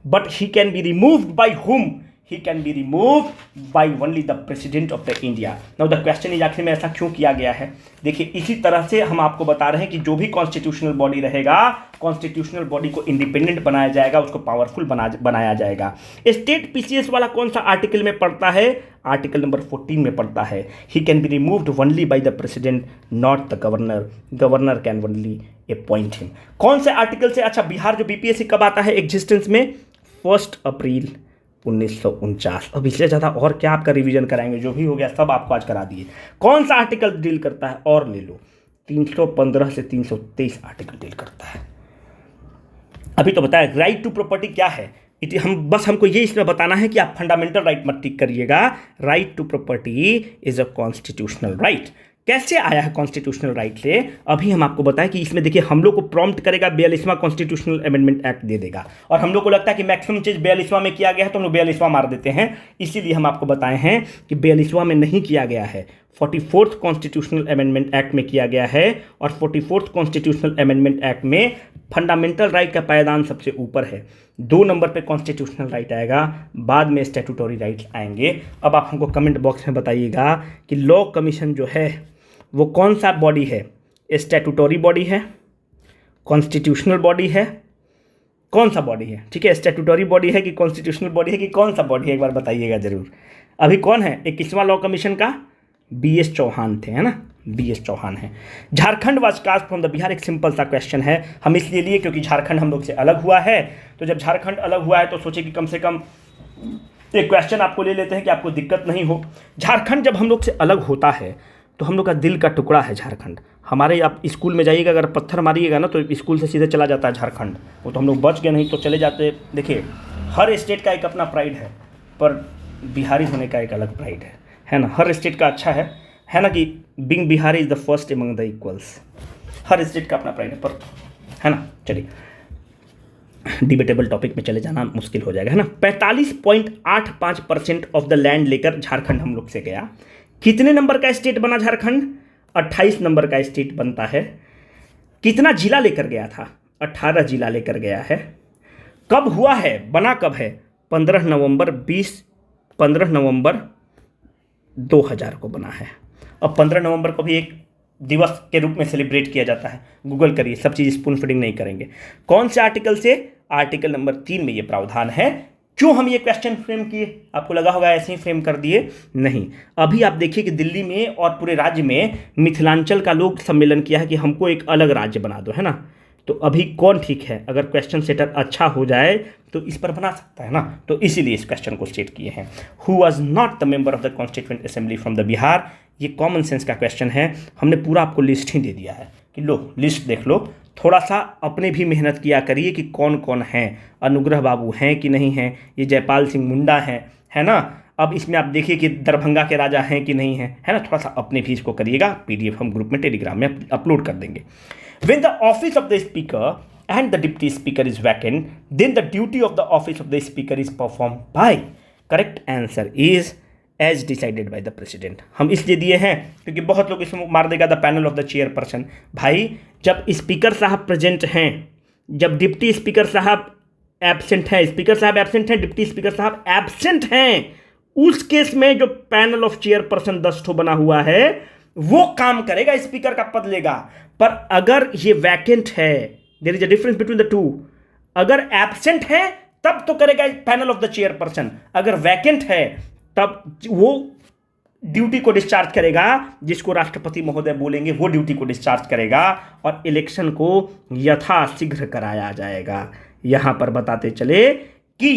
but he can be removed by whom? He can be removed by only the president of the India. Now the question is आखिर में ऐसा क्यों किया गया है? देखिए इसी तरह से हम आपको बता रहे हैं कि जो भी कॉन्स्टिट्यूशनल बॉडी रहेगा, कॉन्स्टिट्यूशनल बॉडी को इंडिपेंडेंट बनाया जाएगा, उसको पावरफुल बनाया जाएगा। स्टेट पीसीएस वाला कौन सा आर्टिकल में पड़ता है? आर्टिकल नंबर 14 में पड़ता है। He can be removed only by the president, not the governor. Governor can only appoint him. कौन से आर्टिकल से? अच्छा बिहार जो बीपीएससी कब आता है एग्जिस्टेंस में? 1 अप्रैल 1949। अब इससे ज़्यादा और क्या आपका रिवीजन कराएंगे? जो भी हो गया सब आपको आज करा दिए। कौन सा आर्टिकल डील करता है? और ले लो, 315 से 323 आर्टिकल डील करता है। अभी तो बताया राइट टू प्रॉपर्टी क्या है। हमको ये इसमें बताना है कि आप फंडामेंटल राइट मत टिक करिएगा। Right to property is a constitutional right. कैसे आया है कॉन्स्टिट्यूशनल राइट से? अभी हम आपको बताएं कि इसमें देखिए हम लोग को प्रॉम्प्ट करेगा 42वां कॉन्स्टिट्यूशनल अमेंडमेंट एक्ट दे देगा, और हम लोग को लगता है कि मैक्सिमम चीज़ 42वां में किया गया है तो हम लोग 42वां मार देते हैं। इसीलिए हम आपको बताए हैं कि 42वां में नहीं किया गया है, 44th कॉन्स्टिट्यूशनल अमेंडमेंट एक्ट में किया गया है। और 44th कॉन्स्टिट्यूशनल अमेंडमेंट एक्ट में फंडामेंटल राइट का पायदान सबसे ऊपर है। 2 नंबर पे कॉन्स्टिट्यूशनल राइट आएगा, बाद में स्टैट्यूटरी राइट्स आएंगे। अब आप हमको कमेंट बॉक्स में बताइएगा कि लॉ कमीशन जो है वो कौन सा बॉडी है? स्टैट्यूटरी बॉडी है, कॉन्स्टिट्यूशनल बॉडी है, कौन सा बॉडी है? ठीक है, स्टैट्यूटरी बॉडी है कि कॉन्स्टिट्यूशनल बॉडी है कि कौन सा बॉडी है? एक बार बताइएगा जरूर। अभी कौन है 21वां लॉ कमीशन का? BS चौहान थे, है ना? BS चौहान है। Jharkhand was cast from the Bihar. एक सिंपल सा क्वेश्चन है, हम इसलिए लिए क्योंकि झारखंड हम लोग से अलग हुआ है। तो जब झारखंड अलग हुआ है तो सोचे कि कम से कम एक क्वेश्चन आपको ले लेते हैं कि आपको दिक्कत नहीं हो। झारखंड जब हम लोग से अलग होता है तो हम लोग का दिल का टुकड़ा है झारखंड। हमारे आप स्कूल में जाइएगा, अगर पत्थर मारिएगा ना तो स्कूल से सीधे चला जाता है झारखंड। वो तो हम लोग बच गए, नहीं तो चले जाते। देखिए हर स्टेट का एक अपना प्राइड है, पर बिहारी होने का एक अलग प्राइड है ना? हर स्टेट का अच्छा है ना, कि being Bihari is the first among the equals. Her state का अपना प्राइड है, पर है ना? चलिए डिबेटेबल टॉपिक में चले जाना मुश्किल हो जाएगा, है ना? 45.85% ऑफ द लैंड लेकर झारखंड हम लोग से गया। कितने नंबर का स्टेट बना झारखंड? 28 नंबर का स्टेट बनता है। कितना जिला लेकर गया था? 18 जिला लेकर गया है। कब हुआ है? बना कब है? 15 नवंबर 2000 को बना है। अब 15 नवंबर को भी एक दिवस के रूप में सेलिब्रेट किया जाता है। गूगल करिए, सब चीज़ स्पून फीडिंग नहीं करेंगे। कौन से आर्टिकल से? आर्टिकल नंबर 3 में ये प्रावधान है। क्यों हम ये क्वेश्चन फ्रेम किए? आपको लगा होगा ऐसे ही फ्रेम कर दिए, नहीं। अभी आप देखिए कि दिल्ली में और पूरे राज्य में मिथिलांचल का लोग सम्मेलन किया है कि हमको एक अलग राज्य बना दो, है ना? तो अभी कौन ठीक है? अगर क्वेश्चन सेटर अच्छा हो जाए तो इस पर बना सकता है ना? तो इसीलिए इस क्वेश्चन को स्टेट किए हैं। Who was not the member of the constituent assembly from the Bihar? ये कॉमन सेंस का क्वेश्चन है। हमने पूरा आपको लिस्ट ही दे दिया है कि लो लिस्ट देख लो। थोड़ा सा अपने भी मेहनत किया करिए कि कौन कौन हैं। अनुग्रह बाबू हैं कि नहीं हैं? ये जयपाल सिंह मुंडा हैं, है ना? अब इसमें आप देखिए कि दरभंगा के राजा हैं कि नहीं हैं, है ना? थोड़ा सा अपने भी इसको करिएगा। PDF हम ग्रुप में टेलीग्राम में अपलोड कर देंगे। When the office of the speaker and the deputy speaker is vacant, then the duty of the office of the speaker is performed by. Correct answer is as decided by the president. हम इसलिए दिए हैं क्योंकि बहुत लोग इसमें मार देगा the panel of the chairperson. भाई जब स्पीकर साहब प्रेजेंट हैं, जब डिप्टी स्पीकर साहब एब्सेंट हैं, स्पीकर साहब एब्सेंट हैं, डिप्टी स्पीकर साहब एब्सेंट हैं, उस केस में जो पैनल ऑफ चेयरपर्सन 10 ठो बना हुआ है वो काम करेगा, स्पीकर का पद लेगा। पर अगर ये वैकेंट है, there is a difference between the two. अगर एब्सेंट है तब तो करेगा पैनल ऑफ द चेयरपर्सन। अगर वैकेंट है तब वो ड्यूटी को डिस्चार्ज करेगा, जिसको राष्ट्रपति महोदय बोलेंगे वो ड्यूटी को डिस्चार्ज करेगा और इलेक्शन को यथाशीघ्र कराया जाएगा। यहां पर बताते चले कि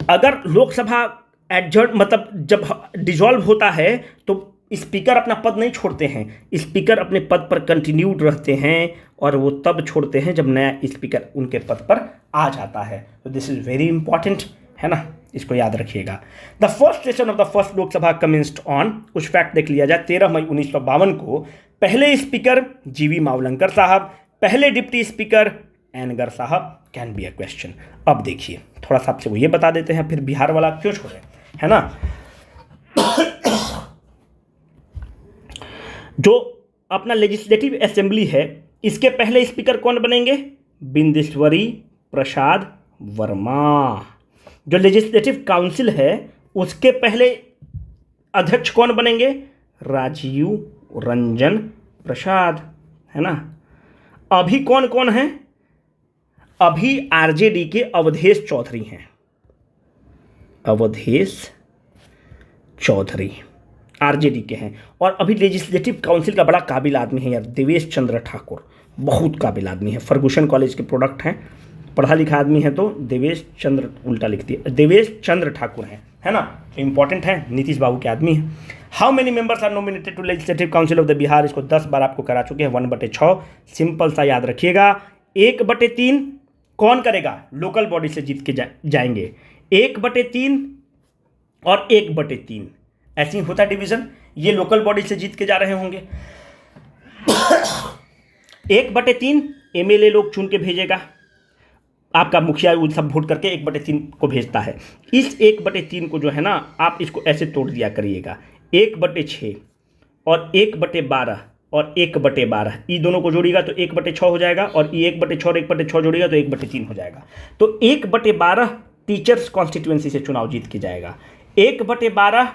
अगर लोकसभा एडजर्न मतलब जब डिसॉल्व होता है तो स्पीकर अपना पद नहीं छोड़ते हैं, स्पीकर अपने पद पर कंटिन्यूड रहते हैं और वो तब छोड़ते हैं जब नया स्पीकर उनके पद पर आ जाता है। तो दिस इज वेरी इंपॉर्टेंट, है ना, इसको याद रखिएगा। The first session of the first Lok Sabha commenced on, कुछ फैक्ट देख लिया जाए, 13 मई 1952 को। पहले स्पीकर जीवी मावलंकर साहब, पहले डिप्टी स्पीकर एनगर साहब। Can be a question. अब देखिए थोड़ा सा आपसे वो ये बता देते हैं, फिर बिहार वाला क्यों छोड़े, है ना। जो अपना लेजिस्लेटिव असेंबली है, इसके पहले स्पीकर कौन बनेंगे? बिंदेश्वरी प्रसाद वर्मा। जो लेजिस्लेटिव काउंसिल है उसके पहले अध्यक्ष कौन बनेंगे? राजीव रंजन प्रसाद, है ना। अभी कौन कौन है? अभी आरजेडी के अवधेश चौधरी हैं, अवधेश चौधरी आरजेडी के हैं। और अभी लेजिस्लेटिव काउंसिल का बड़ा काबिल आदमी है यार, देवेश चंद्र ठाकुर, बहुत काबिल आदमी है, फर्गूसन कॉलेज के प्रोडक्ट हैं, पढ़ा लिखा आदमी है। तो देवेश चंद्र उल्टा लिख दिया, देवेश चंद्र ठाकुर हैं, है ना, इंपॉर्टेंट है, नीतीश बाबू के आदमी हैं। How many members are nominated to legislative council of the Bihar? इसको 10 बार आपको करा चुके हैं, 1/6। सिंपल सा याद रखिएगा। 1/3 कौन करेगा? लोकल बॉडी से जीत के जाएंगे। 1/3 और 1/3 ऐसे ही होता डिवीजन, ये लोकल बॉडी से जीत के जा रहे होंगे। 1/3 एमएलए लोग चुन के भेजेगा, आपका मुखिया वो सब वोट करके 1/3 को भेजता है। इस 1/3 को जो है ना, आप इसको ऐसे तोड़ दिया करिएगा, 1/6 और 1/12 और 1/12, ये दोनों को जोड़िएगा तो 1/6 हो जाएगा, और ये 1/6 और 1/6 जोड़िएगा तो 1/3 हो जाएगा। तो 1/12 टीचर्स कॉन्स्टिट्यूएंसी से चुनाव जीत के जाएगा, 1/12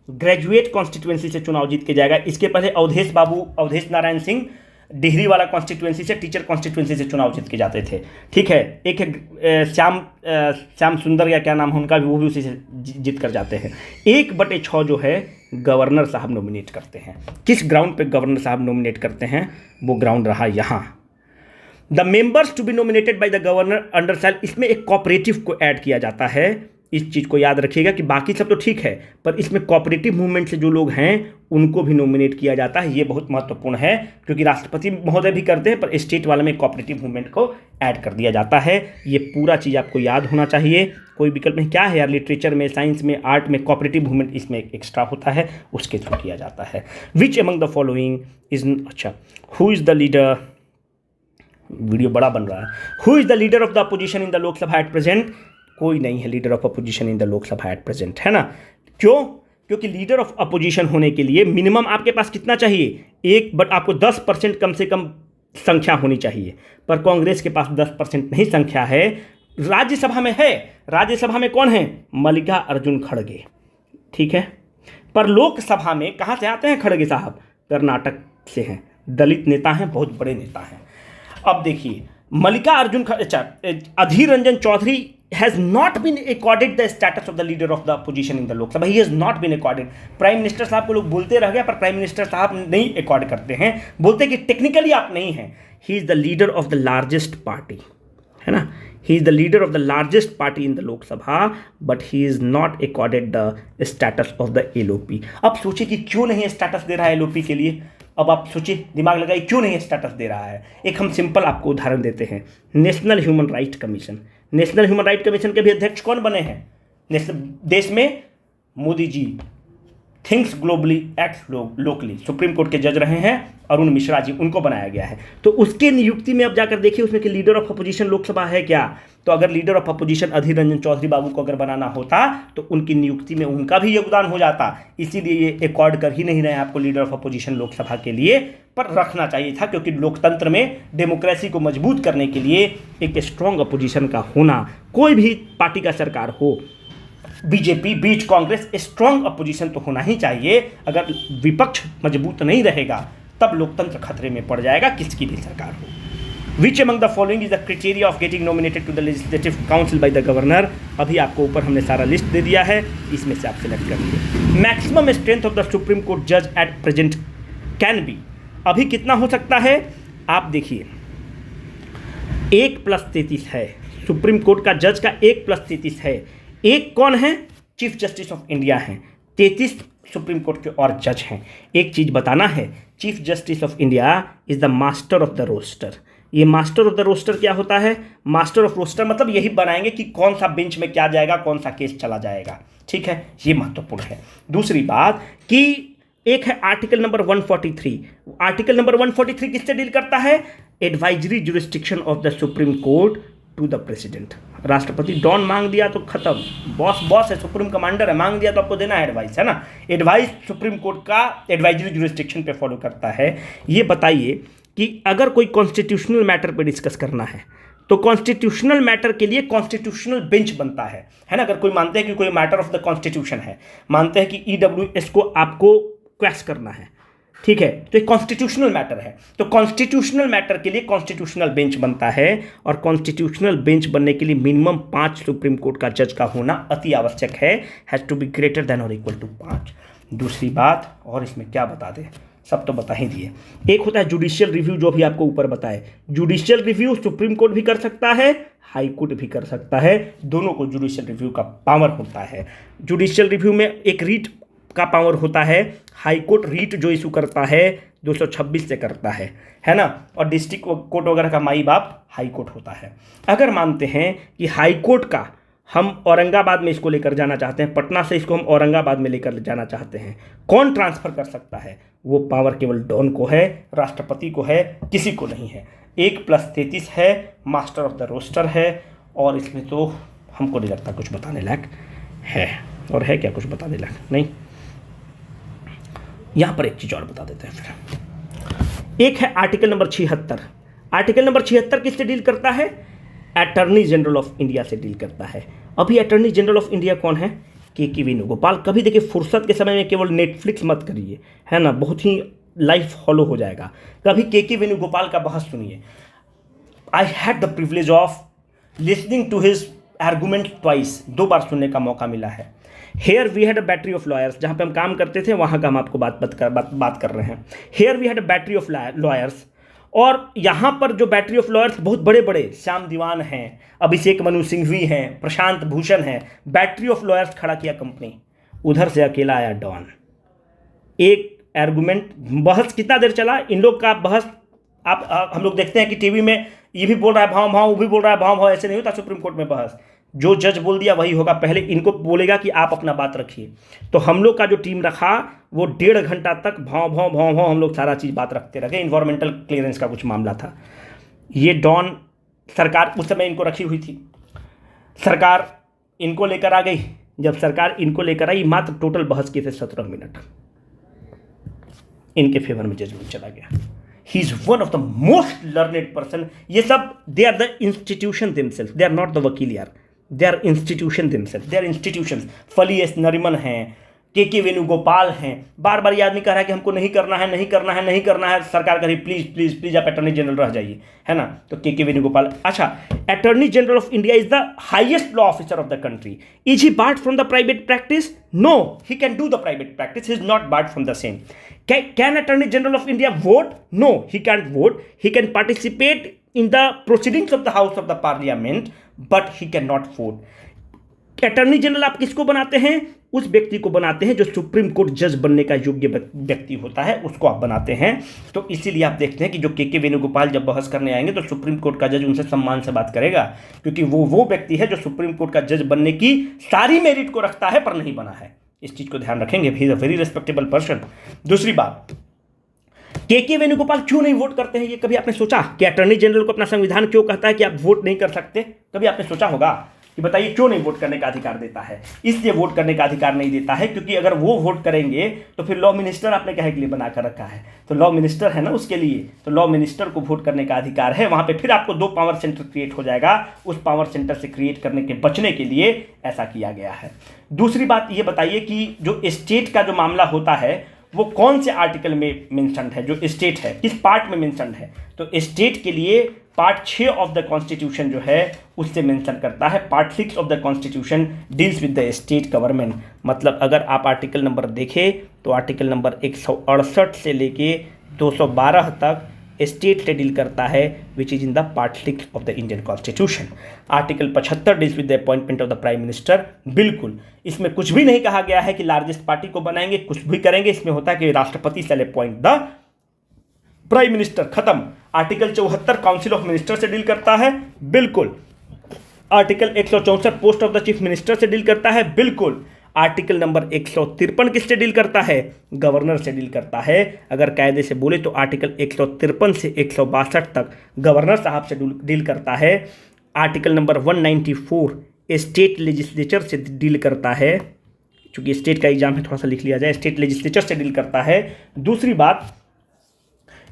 ग्रेजुएट कॉन्स्टिट्यूएंसी से चुनाव जीत के जाएगा। इसके पहले अवधेश बाबू, अवधेश नारायण सिंह डिहरी वाला कॉन्स्टिट्यूएंसी से, टीचर कॉन्स्टिट्यूएंसी से चुनाव जीत के जाते थे, ठीक है। एक है श्याम सुंदर या क्या नाम है उनका, वो भी उसी से जीत कर जाते हैं। 1/6 जो है गवर्नर साहब नॉमिनेट करते हैं। किस ग्राउंड पे गवर्नर साहब नॉमिनेट करते हैं? वो ग्राउंड रहा यहाँ। The members to be nominated by the governor under cell, इसमें एक कोऑपरेटिव को ऐड किया जाता है। इस चीज़ को याद रखिएगा कि बाकी सब तो ठीक है, पर इसमें कोऑपरेटिव मूवमेंट से जो लोग हैं उनको भी नॉमिनेट किया जाता है। ये बहुत महत्वपूर्ण है, क्योंकि राष्ट्रपति महोदय भी करते हैं, पर स्टेट वाले में कोऑपरेटिव मूवमेंट को ऐड कर दिया जाता है। ये पूरा चीज़ आपको याद होना चाहिए, कोई विकल्प नहीं। क्या है यार, लिटरेचर में, साइंस में, आर्ट में कोऑपरेटिव मूवमेंट इसमें एक्स्ट्रा होता है, उसके थ्रू किया जाता है। Which among the following is, अच्छा, who is the leader, video बड़ा बन रहा है, who is the leader of the opposition in the Lok Sabha at present? कोई नहीं है leader of opposition in the Lok Sabha at present, है ना। क्यों? क्योंकि लीडर ऑफ अपोजिशन होने के लिए मिनिमम आपके पास कितना चाहिए? आपको 10% कम से कम संख्या होनी चाहिए, पर कांग्रेस के पास 10% नहीं संख्या है। राज्यसभा में है, राज्यसभा में कौन है? मल्लिका अर्जुन खड़गे, ठीक है। पर लोकसभा में कहाँ से आते हैं खड़गे साहब? कर्नाटक से हैं, दलित नेता हैं, बहुत बड़े नेता हैं। अब देखिए, Mallikarjun Adhir Ranjan Chowdhury has not been accorded the status of the leader of the opposition in the Lok Sabha. He has not been accorded. Prime minister साहब को लोग बोलते रह गए, पर प्राइम मिनिस्टर साहब नहीं अकॉर्ड करते हैं, बोलते कि टेक्निकली आप नहीं हैं। He is the leader of the largest party, है ना, he is the leader of the largest party in the Lok Sabha, but he is not accorded the status of the LOP. अब सोचिए कि क्यों नहीं स्टेटस दे रहा है एलओपी के लिए। अब आप सोचिए, दिमाग लगाइए, क्यों नहीं स्टेटस दे रहा है। एक हम सिंपल आपको उदाहरण देते हैं, national human right commission. National human right commission के भी अध्यक्ष कौन बने हैं देश में? Modi ji. Thinks globally act locally, supreme court के जज रहे हैं अरुण मिश्रा जी, उनको बनाया गया है। तो उसके नियुक्ति में अब जाकर देखिए उसमें कि लीडर ऑफ अपोजिशन लोकसभा है क्या? तो अगर लीडर ऑफ अपोजिशन अधीर रंजन चौधरी बाबू को अगर बनाना होता तो उनकी नियुक्ति में उनका भी योगदान हो जाता। इसीलिए ये अकॉर्ड कर ही नहीं रहे आपको लीडर ऑफ अपोजिशन लोकसभा के लिए, पर रखना चाहिए था, क्योंकि लोकतंत्र में डेमोक्रेसी को मजबूत करने के लिए एक स्ट्रॉन्ग अपोजिशन का होना, कोई भी पार्टी का सरकार हो, बीजेपी बीच कांग्रेस, स्ट्रॉन्ग अपोजिशन तो होना ही चाहिए। अगर विपक्ष मजबूत नहीं रहेगा तब लोकतंत्र खतरे में पड़ जाएगा, किसकी भी सरकार हो। Which among the following is the criteria of getting nominated to the legislative council by the governor. अभी आपको ऊपर हमने सारा लिस्ट दे दिया है, इसमें से आप सिलेक्ट कर लीजिए। Maximum strength of the supreme court जज एट प्रेजेंट कैन बी, अभी कितना हो सकता है आप देखिए, 1+33 है। सुप्रीम कोर्ट का जज का 1+33 है। एक कौन है? चीफ जस्टिस ऑफ इंडिया हैं। 33 सुप्रीम कोर्ट के और जज हैं। एक चीज़ बताना है, chief justice of India is the master of the roster. ये मास्टर ऑफ द रोस्टर क्या होता है? मास्टर ऑफ रोस्टर मतलब यही बनाएंगे कि कौन सा बेंच में क्या जाएगा, कौन सा केस चला जाएगा। ठीक है, ये महत्वपूर्ण है। दूसरी बात कि एक है आर्टिकल नंबर 143। आर्टिकल नंबर 143 किससे डील करता है? Advisory jurisdiction of the supreme court to the president. राष्ट्रपति डॉन मांग दिया तो खत्म, बॉस है, सुप्रीम कमांडर है, मांग दिया तो आपको देना है एडवाइस, है ना। एडवाइस सुप्रीम कोर्ट का एडवाइजरी जुरिस्डिक्शन पे फॉलो करता है। ये बताइए कि अगर कोई कॉन्स्टिट्यूशनल मैटर पे डिस्कस करना है तो कॉन्स्टिट्यूशनल मैटर के लिए कॉन्स्टिट्यूशनल बेंच बनता है ना। अगर कोई मानते हैं कि कोई मैटर ऑफ द कॉन्स्टिट्यूशन है, मानते हैं कि EWS को आपको क्वेश्चन करना है, ठीक है, तो एक कॉन्स्टिट्यूशनल मैटर है, तो कॉन्स्टिट्यूशनल मैटर के लिए कॉन्स्टिट्यूशनल बेंच बनता है। और कॉन्स्टिट्यूशनल बेंच बनने के लिए मिनिमम 5 सुप्रीम कोर्ट का जज का होना अति आवश्यक है। Has to be greater than और इक्वल टू 5। दूसरी बात, और इसमें क्या बता दें, सब तो बता ही दिए। एक होता है जुडिशियल रिव्यू, जो भी आपको ऊपर बताए। जुडिशियल रिव्यू सुप्रीम कोर्ट भी कर सकता है, हाई कोर्ट भी कर सकता है, दोनों को जुडिशियल रिव्यू का पावर होता है। जुडिशियल रिव्यू में एक रीट का पावर होता है, हाई कोर्ट रीट जो इशू करता है 226 से करता है ना। और डिस्ट्रिक्ट कोर्ट वगैरह का माई बाप हाई कोर्ट होता है। अगर मानते हैं कि हाई कोर्ट का हम औरंगाबाद में इसको लेकर जाना चाहते हैं, पटना से इसको हम औरंगाबाद में लेकर जाना चाहते हैं, कौन ट्रांसफ़र कर सकता है? वो पावर केवल डॉन को है, राष्ट्रपति को है, किसी को नहीं है। 1+33 है, मास्टर ऑफ द रोस्टर है, और इसमें तो हमको नहीं लगता कुछ बताने लायक है। और है क्या कुछ बताने लायक? नहीं। यहाँ पर एक चीज़ और बता देते हैं फिर। एक है आर्टिकल नंबर 76। आर्टिकल नंबर 76 किससे डील करता है? अटॉर्नी जनरल ऑफ इंडिया से डील करता है। अभी अटॉर्नी जनरल ऑफ इंडिया कौन है? के वेणुगोपाल। कभी देखिए फुर्सत के समय में केवल नेटफ्लिक्स मत करिए, है ना, बहुत ही लाइफ फॉलो हो जाएगा। कभी के वेणुगोपाल का बहस सुनिए। I had the privilege of listening to his argument twice, 2 बार सुनने का मौका मिला है। Here we had a battery of lawyers, जहाँ पे हम काम करते थे वहाँ का हम आपको बात कर रहे हैं। Here we had a battery of lawyers, और यहाँ पर जो बैटरी ऑफ लॉयर्स बहुत बड़े बड़े, श्याम दीवान हैं, अभिषेक मनु सिंघवी हैं, प्रशांत भूषण हैं, बैटरी ऑफ लॉयर्स खड़ा किया कंपनी। उधर से अकेला आया डॉन। एक आर्गूमेंट, बहस कितना देर चला इन लोग का बहस। आप हम लोग देखते हैं कि टीवी में ये भी बोल रहा है भाव भाव, वो भी बोल रहा है भाव भाव, ऐसे नहीं होता सुप्रीम कोर्ट में बहस। जो जज बोल दिया वही होगा, पहले इनको बोलेगा कि आप अपना बात रखिए। तो हम लोग का जो टीम रखा वो 1.5 घंटा तक भाव भाव भाव भाव हम लोग सारा चीज़ बात रखते रहे। इन्वायरमेंटल क्लियरेंस का कुछ मामला था। ये डॉन सरकार उस समय इनको रखी हुई थी, सरकार इनको लेकर आ गई। जब सरकार इनको लेकर आई, मात्र टोटल बहस किए थे 17 मिनट, इनके फेवर में जजमेंट चला गया। He is one of the most learned person. ये सब they are the institution themselves, they are not the वकील यार, they are institution themselves, they are institution. Fali S Nariman हैं, के वेणुगोपाल हैं। बार बार ये आदमी कह रहा है कि हमको नहीं करना है, नहीं करना है, नहीं करना है। सरकार कह रही प्लीज प्लीज प्लीज आप अटॉर्नी जनरल रह जाइए, है ना। तो के वेणुगोपाल, अच्छा, attorney general of India is the highest law officer of the country. Is he barred from the private practice? No, he can do the private practice, he is not barred from the same. Can Attorney General of India vote? No, he can't vote. He can participate in the proceedings of the House of the Parliament, but he cannot vote. Attorney general आप किसको बनाते हैं? उस व्यक्ति को बनाते हैं जो सुप्रीम कोर्ट जज बनने का योग्य व्यक्ति होता है, उसको आप बनाते हैं। तो इसीलिए आप देखते हैं कि जो के वेणुगोपाल जब बहस करने आएंगे तो सुप्रीम कोर्ट का जज उनसे सम्मान से बात करेगा, क्योंकि वो व्यक्ति है जो सुप्रीम कोर्ट का जज बनने की सारी मेरिट को रखता है पर नहीं बना है। इस चीज को ध्यान रखेंगे, he is a very respectable person. दूसरी बात, के वेणुगोपाल क्यों नहीं वोट करते हैं? ये कभी आपने सोचा कि अटॉर्नी जनरल को अपना संविधान क्यों कहता है कि आप वोट नहीं कर सकते? कभी आपने सोचा होगा कि बताइए क्यों नहीं वोट करने का अधिकार देता है? इसलिए वोट करने का अधिकार नहीं देता है क्योंकि अगर वो वोट करेंगे तो फिर लॉ मिनिस्टर आपने कहे के लिए बना कर रखा है, तो लॉ मिनिस्टर है ना उसके लिए, तो लॉ मिनिस्टर को वोट करने का अधिकार है। वहां पे फिर आपको 2 पावर सेंटर क्रिएट हो जाएगा। उस पावर सेंटर से क्रिएट करने के बचने के लिए ऐसा किया गया है। दूसरी बात ये बताइए कि जो स्टेट का जो मामला होता है वो कौन से आर्टिकल में मेंशन्ड है, जो स्टेट है किस पार्ट में मेंशन्ड है। तो स्टेट के लिए पार्ट 6 ऑफ द कॉन्स्टिट्यूशन जो है उससे मेंशन करता है। Part 6 of the constitution deals with the state government. मतलब अगर आप आर्टिकल नंबर देखें तो आर्टिकल नंबर 168 से लेके 212 तक स्टेट से डील करता है, which is in the part 6 of the Indian constitution. Article 75 deals with the appointment of the prime minister. बिल्कुल इसमें कुछ भी नहीं कहा गया है कि लार्जेस्ट पार्टी को बनाएंगे, कुछ भी करेंगे। इसमें होता है कि राष्ट्रपति shall appoint the prime minister, खत्म। आर्टिकल 74 काउंसिल ऑफ मिनिस्टर से डील करता है, बिल्कुल। Article 164 post of the chief minister से डील करता है, बिल्कुल। आर्टिकल नंबर 153 किससे डील करता है, गवर्नर से डील करता है। अगर कायदे से बोले तो आर्टिकल 153 से 162 तक गवर्नर साहब से डील करता है। आर्टिकल नंबर 194 स्टेट लेजिस्लेचर से डील करता है, चूंकि स्टेट का एग्जाम है थोड़ा सा लिख लिया जाए, स्टेट लेजिस्लेचर से डील करता है। दूसरी बात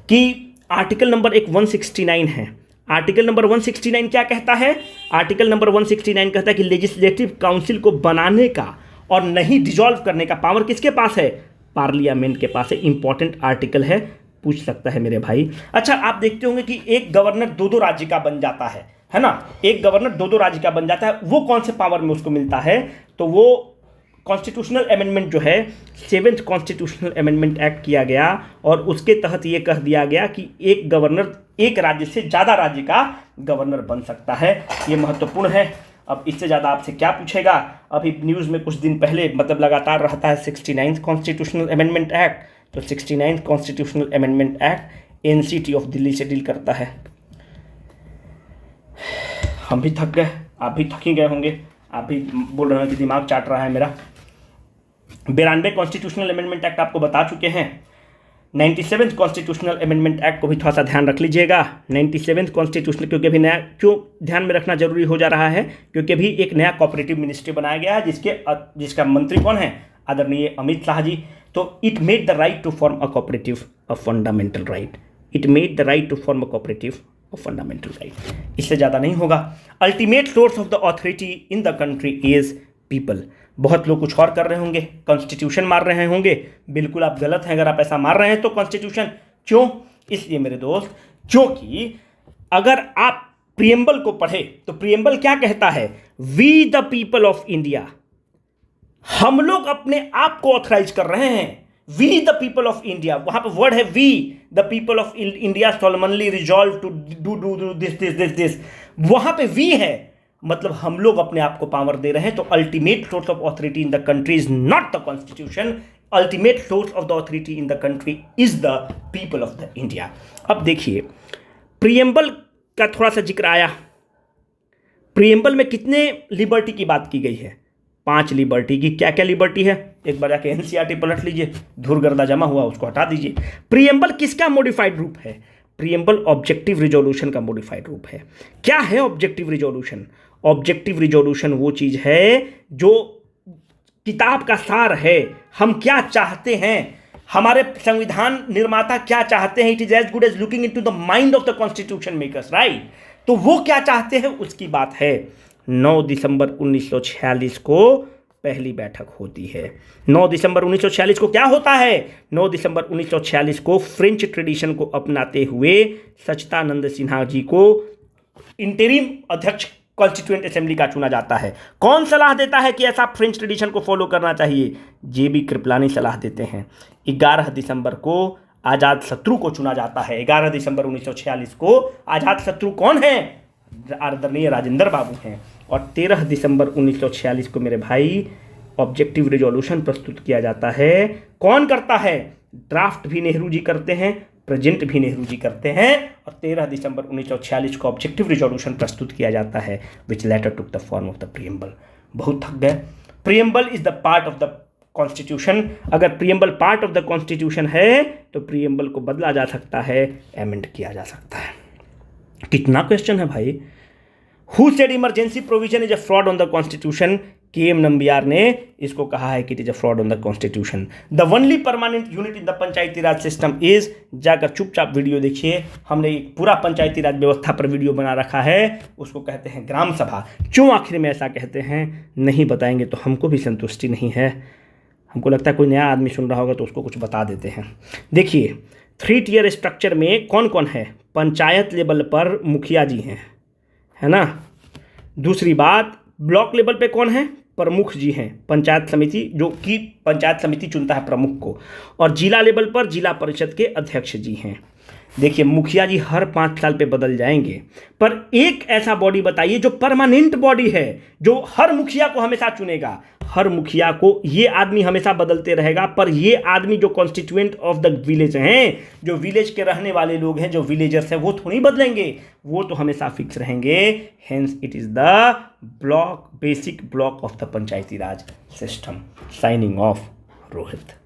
कि आर्टिकल नंबर 169 है। आर्टिकल नंबर 169 क्या कहता है, आर्टिकल नंबर 169 कहता है कि लेजिस्लेटिव काउंसिल को बनाने का और नहीं डिसॉल्व करने का पावर किसके पास है, पार्लियामेंट के पास है। इंपॉर्टेंट आर्टिकल है, पूछ सकता है मेरे भाई। अच्छा, आप देखते होंगे कि एक गवर्नर दो राज्य का बन जाता है ना, एक गवर्नर दो राज्य का बन जाता है। वो कौन से पावर में उसको मिलता है, तो वो कॉन्स्टिट्यूशनल अमेंडमेंट जो है 7th कॉन्स्टिट्यूशनल अमेंडमेंट एक्ट किया गया और उसके तहत ये कह दिया गया कि एक गवर्नर एक राज्य से ज़्यादा राज्य का गवर्नर बन सकता है। ये महत्वपूर्ण है। अब इससे ज़्यादा आपसे क्या पूछेगा। अभी न्यूज़ में कुछ दिन पहले मतलब लगातार रहता है 69th कॉन्स्टिट्यूशनल अमेंडमेंट एक्ट। तो 69th constitutional amendment act NCT of Delhi से डील करता है। हम भी थक गए, आप भी थक ही गए होंगे, आप भी बोल रहे हैं कि दिमाग चाट रहा है मेरा। 92 कॉन्स्टिट्यूशनल अमेंडमेंट एक्ट आपको बता चुके हैं। 97 कॉन्स्टिट्यूशनल अमेंडमेंट एक्ट को भी थोड़ा सा ध्यान रख लीजिएगा। 97 कॉन्स्टिट्यूशनल, क्योंकि अभी नया क्यों ध्यान में रखना जरूरी हो जा रहा है, क्योंकि अभी एक नया कोऑपरेटिव मिनिस्ट्री बनाया गया है जिसका मंत्री कौन है, आदरणीय अमित शाह जी। तो it made the right to form a cooperative a fundamental right. It made the right to form a cooperative a fundamental right. इससे ज़्यादा नहीं होगा। Ultimate source of the authority in the country is people. बहुत लोग कुछ और कर रहे होंगे, कॉन्स्टिट्यूशन मार रहे होंगे। बिल्कुल आप गलत हैं अगर आप ऐसा मार रहे हैं तो कॉन्स्टिट्यूशन। क्यों, इसलिए मेरे दोस्त, क्योंकि अगर आप प्रियम्बल को पढ़े तो प्रियम्बल क्या कहता है, we the people of India. हम लोग अपने आप को ऑथराइज कर रहे हैं, we the people of India. वहां पर वर्ड है we the people of India solemnly resolve to do this. वहां पे वी है, मतलब हम लोग अपने आप को पावर दे रहे हैं। तो ultimate source of authority in the country is not the constitution, ultimate source of the authority in the country is the people of the India. अब देखिए, प्रियम्बल का थोड़ा सा जिक्र आया। प्रियम्बल में कितने लिबर्टी की बात की गई है, 5 लिबर्टी की। क्या क्या लिबर्टी है, एक बार जाके एनसीईआरटी पलट लीजिए, धुरगर्दा जमा हुआ उसको हटा दीजिए। प्रियम्बल किसका मॉडिफाइड रूप है, प्रियम्बल ऑब्जेक्टिव रिजोल्यूशन का मॉडिफाइड रूप है। क्या है ऑब्जेक्टिव रिजोल्यूशन, ऑब्जेक्टिव रिजोल्यूशन वो चीज है जो किताब का सार है। हम क्या चाहते हैं, हमारे संविधान निर्माता क्या चाहते हैं, it is as good as looking into the mind of the constitution makers, right. तो वो क्या चाहते हैं उसकी बात है। 9 दिसंबर 1946 को पहली बैठक होती है। 9 दिसंबर 1946 को क्या होता है, 9 दिसंबर 1946 को फ्रेंच ट्रेडिशन को अपनाते हुए सच्चिदानंद सिन्हा जी को इंटरिम अध्यक्ष कॉन्स्टिट्यूएंट असेंबली का चुना जाता है। कौन सलाह देता है कि ऐसा फ्रेंच ट्रेडिशन को फॉलो करना चाहिए, जेबी कृपलानी सलाह देते हैं। 11 दिसंबर को आजाद शत्रु को चुना जाता है। 11 दिसंबर 1946 को आजाद शत्रु कौन है, आदरणीय राजेंद्र बाबू हैं। और 13 दिसंबर 1946 को मेरे भाई ऑब्जेक्टिव रिजोल्यूशन प्रस्तुत किया जाता है। कौन करता है, ड्राफ्ट भी नेहरू जी करते हैं, प्रेजेंट भी नेहरू जी करते हैं। और 13 दिसंबर 1946 को ऑब्जेक्टिव रिजोल्यूशन प्रस्तुत किया जाता है, which later took the form of the preamble. बहुत थक गए। Preamble is the part of the constitution. अगर preamble part of the constitution है तो प्रियम्बल को बदला जा सकता है, एमेंड किया जा सकता है। कितना क्वेश्चन है भाई। Who said emergency provision is a fraud on the constitution, KM. Nambiar ने इसको कहा है कि it is a fraud on the constitution. The only permanent unit in the Panchayati Raj system is, जाकर चुपचाप वीडियो देखिए, हमने एक पूरा पंचायती राज व्यवस्था पर वीडियो बना रखा है, उसको कहते हैं ग्राम सभा। क्यों आखिर में ऐसा कहते हैं नहीं बताएंगे तो हमको भी संतुष्टि नहीं है। हमको लगता है कोई नया आदमी सुन रहा होगा तो उसको कुछ बता देते हैं। देखिए 3 टियर स्ट्रक्चर में कौन कौन है? पंचायत लेवल पर मुखिया जी हैं, है ना। दूसरी बात, ब्लॉक लेवल पे कौन है? प्रमुख जी हैं, पंचायत समिति, जो कि पंचायत समिति चुनता है प्रमुख को। और जिला लेवल पर जिला परिषद के अध्यक्ष जी हैं। देखिए मुखिया जी हर 5 साल पे बदल जाएंगे, पर एक ऐसा बॉडी बताइए जो परमानेंट बॉडी है, जो हर मुखिया को हमेशा चुनेगा। हर मुखिया को ये आदमी हमेशा बदलते रहेगा, पर ये आदमी जो कॉन्स्टिट्यूएंट ऑफ द विलेज हैं, जो विलेज के रहने वाले लोग हैं, जो विलेजर्स हैं, वो थोड़ी बदलेंगे, वो तो हमेशा फिक्स रहेंगे। Hence it is the block, basic block of the Panchayati Raj system. Signing off, Rohit.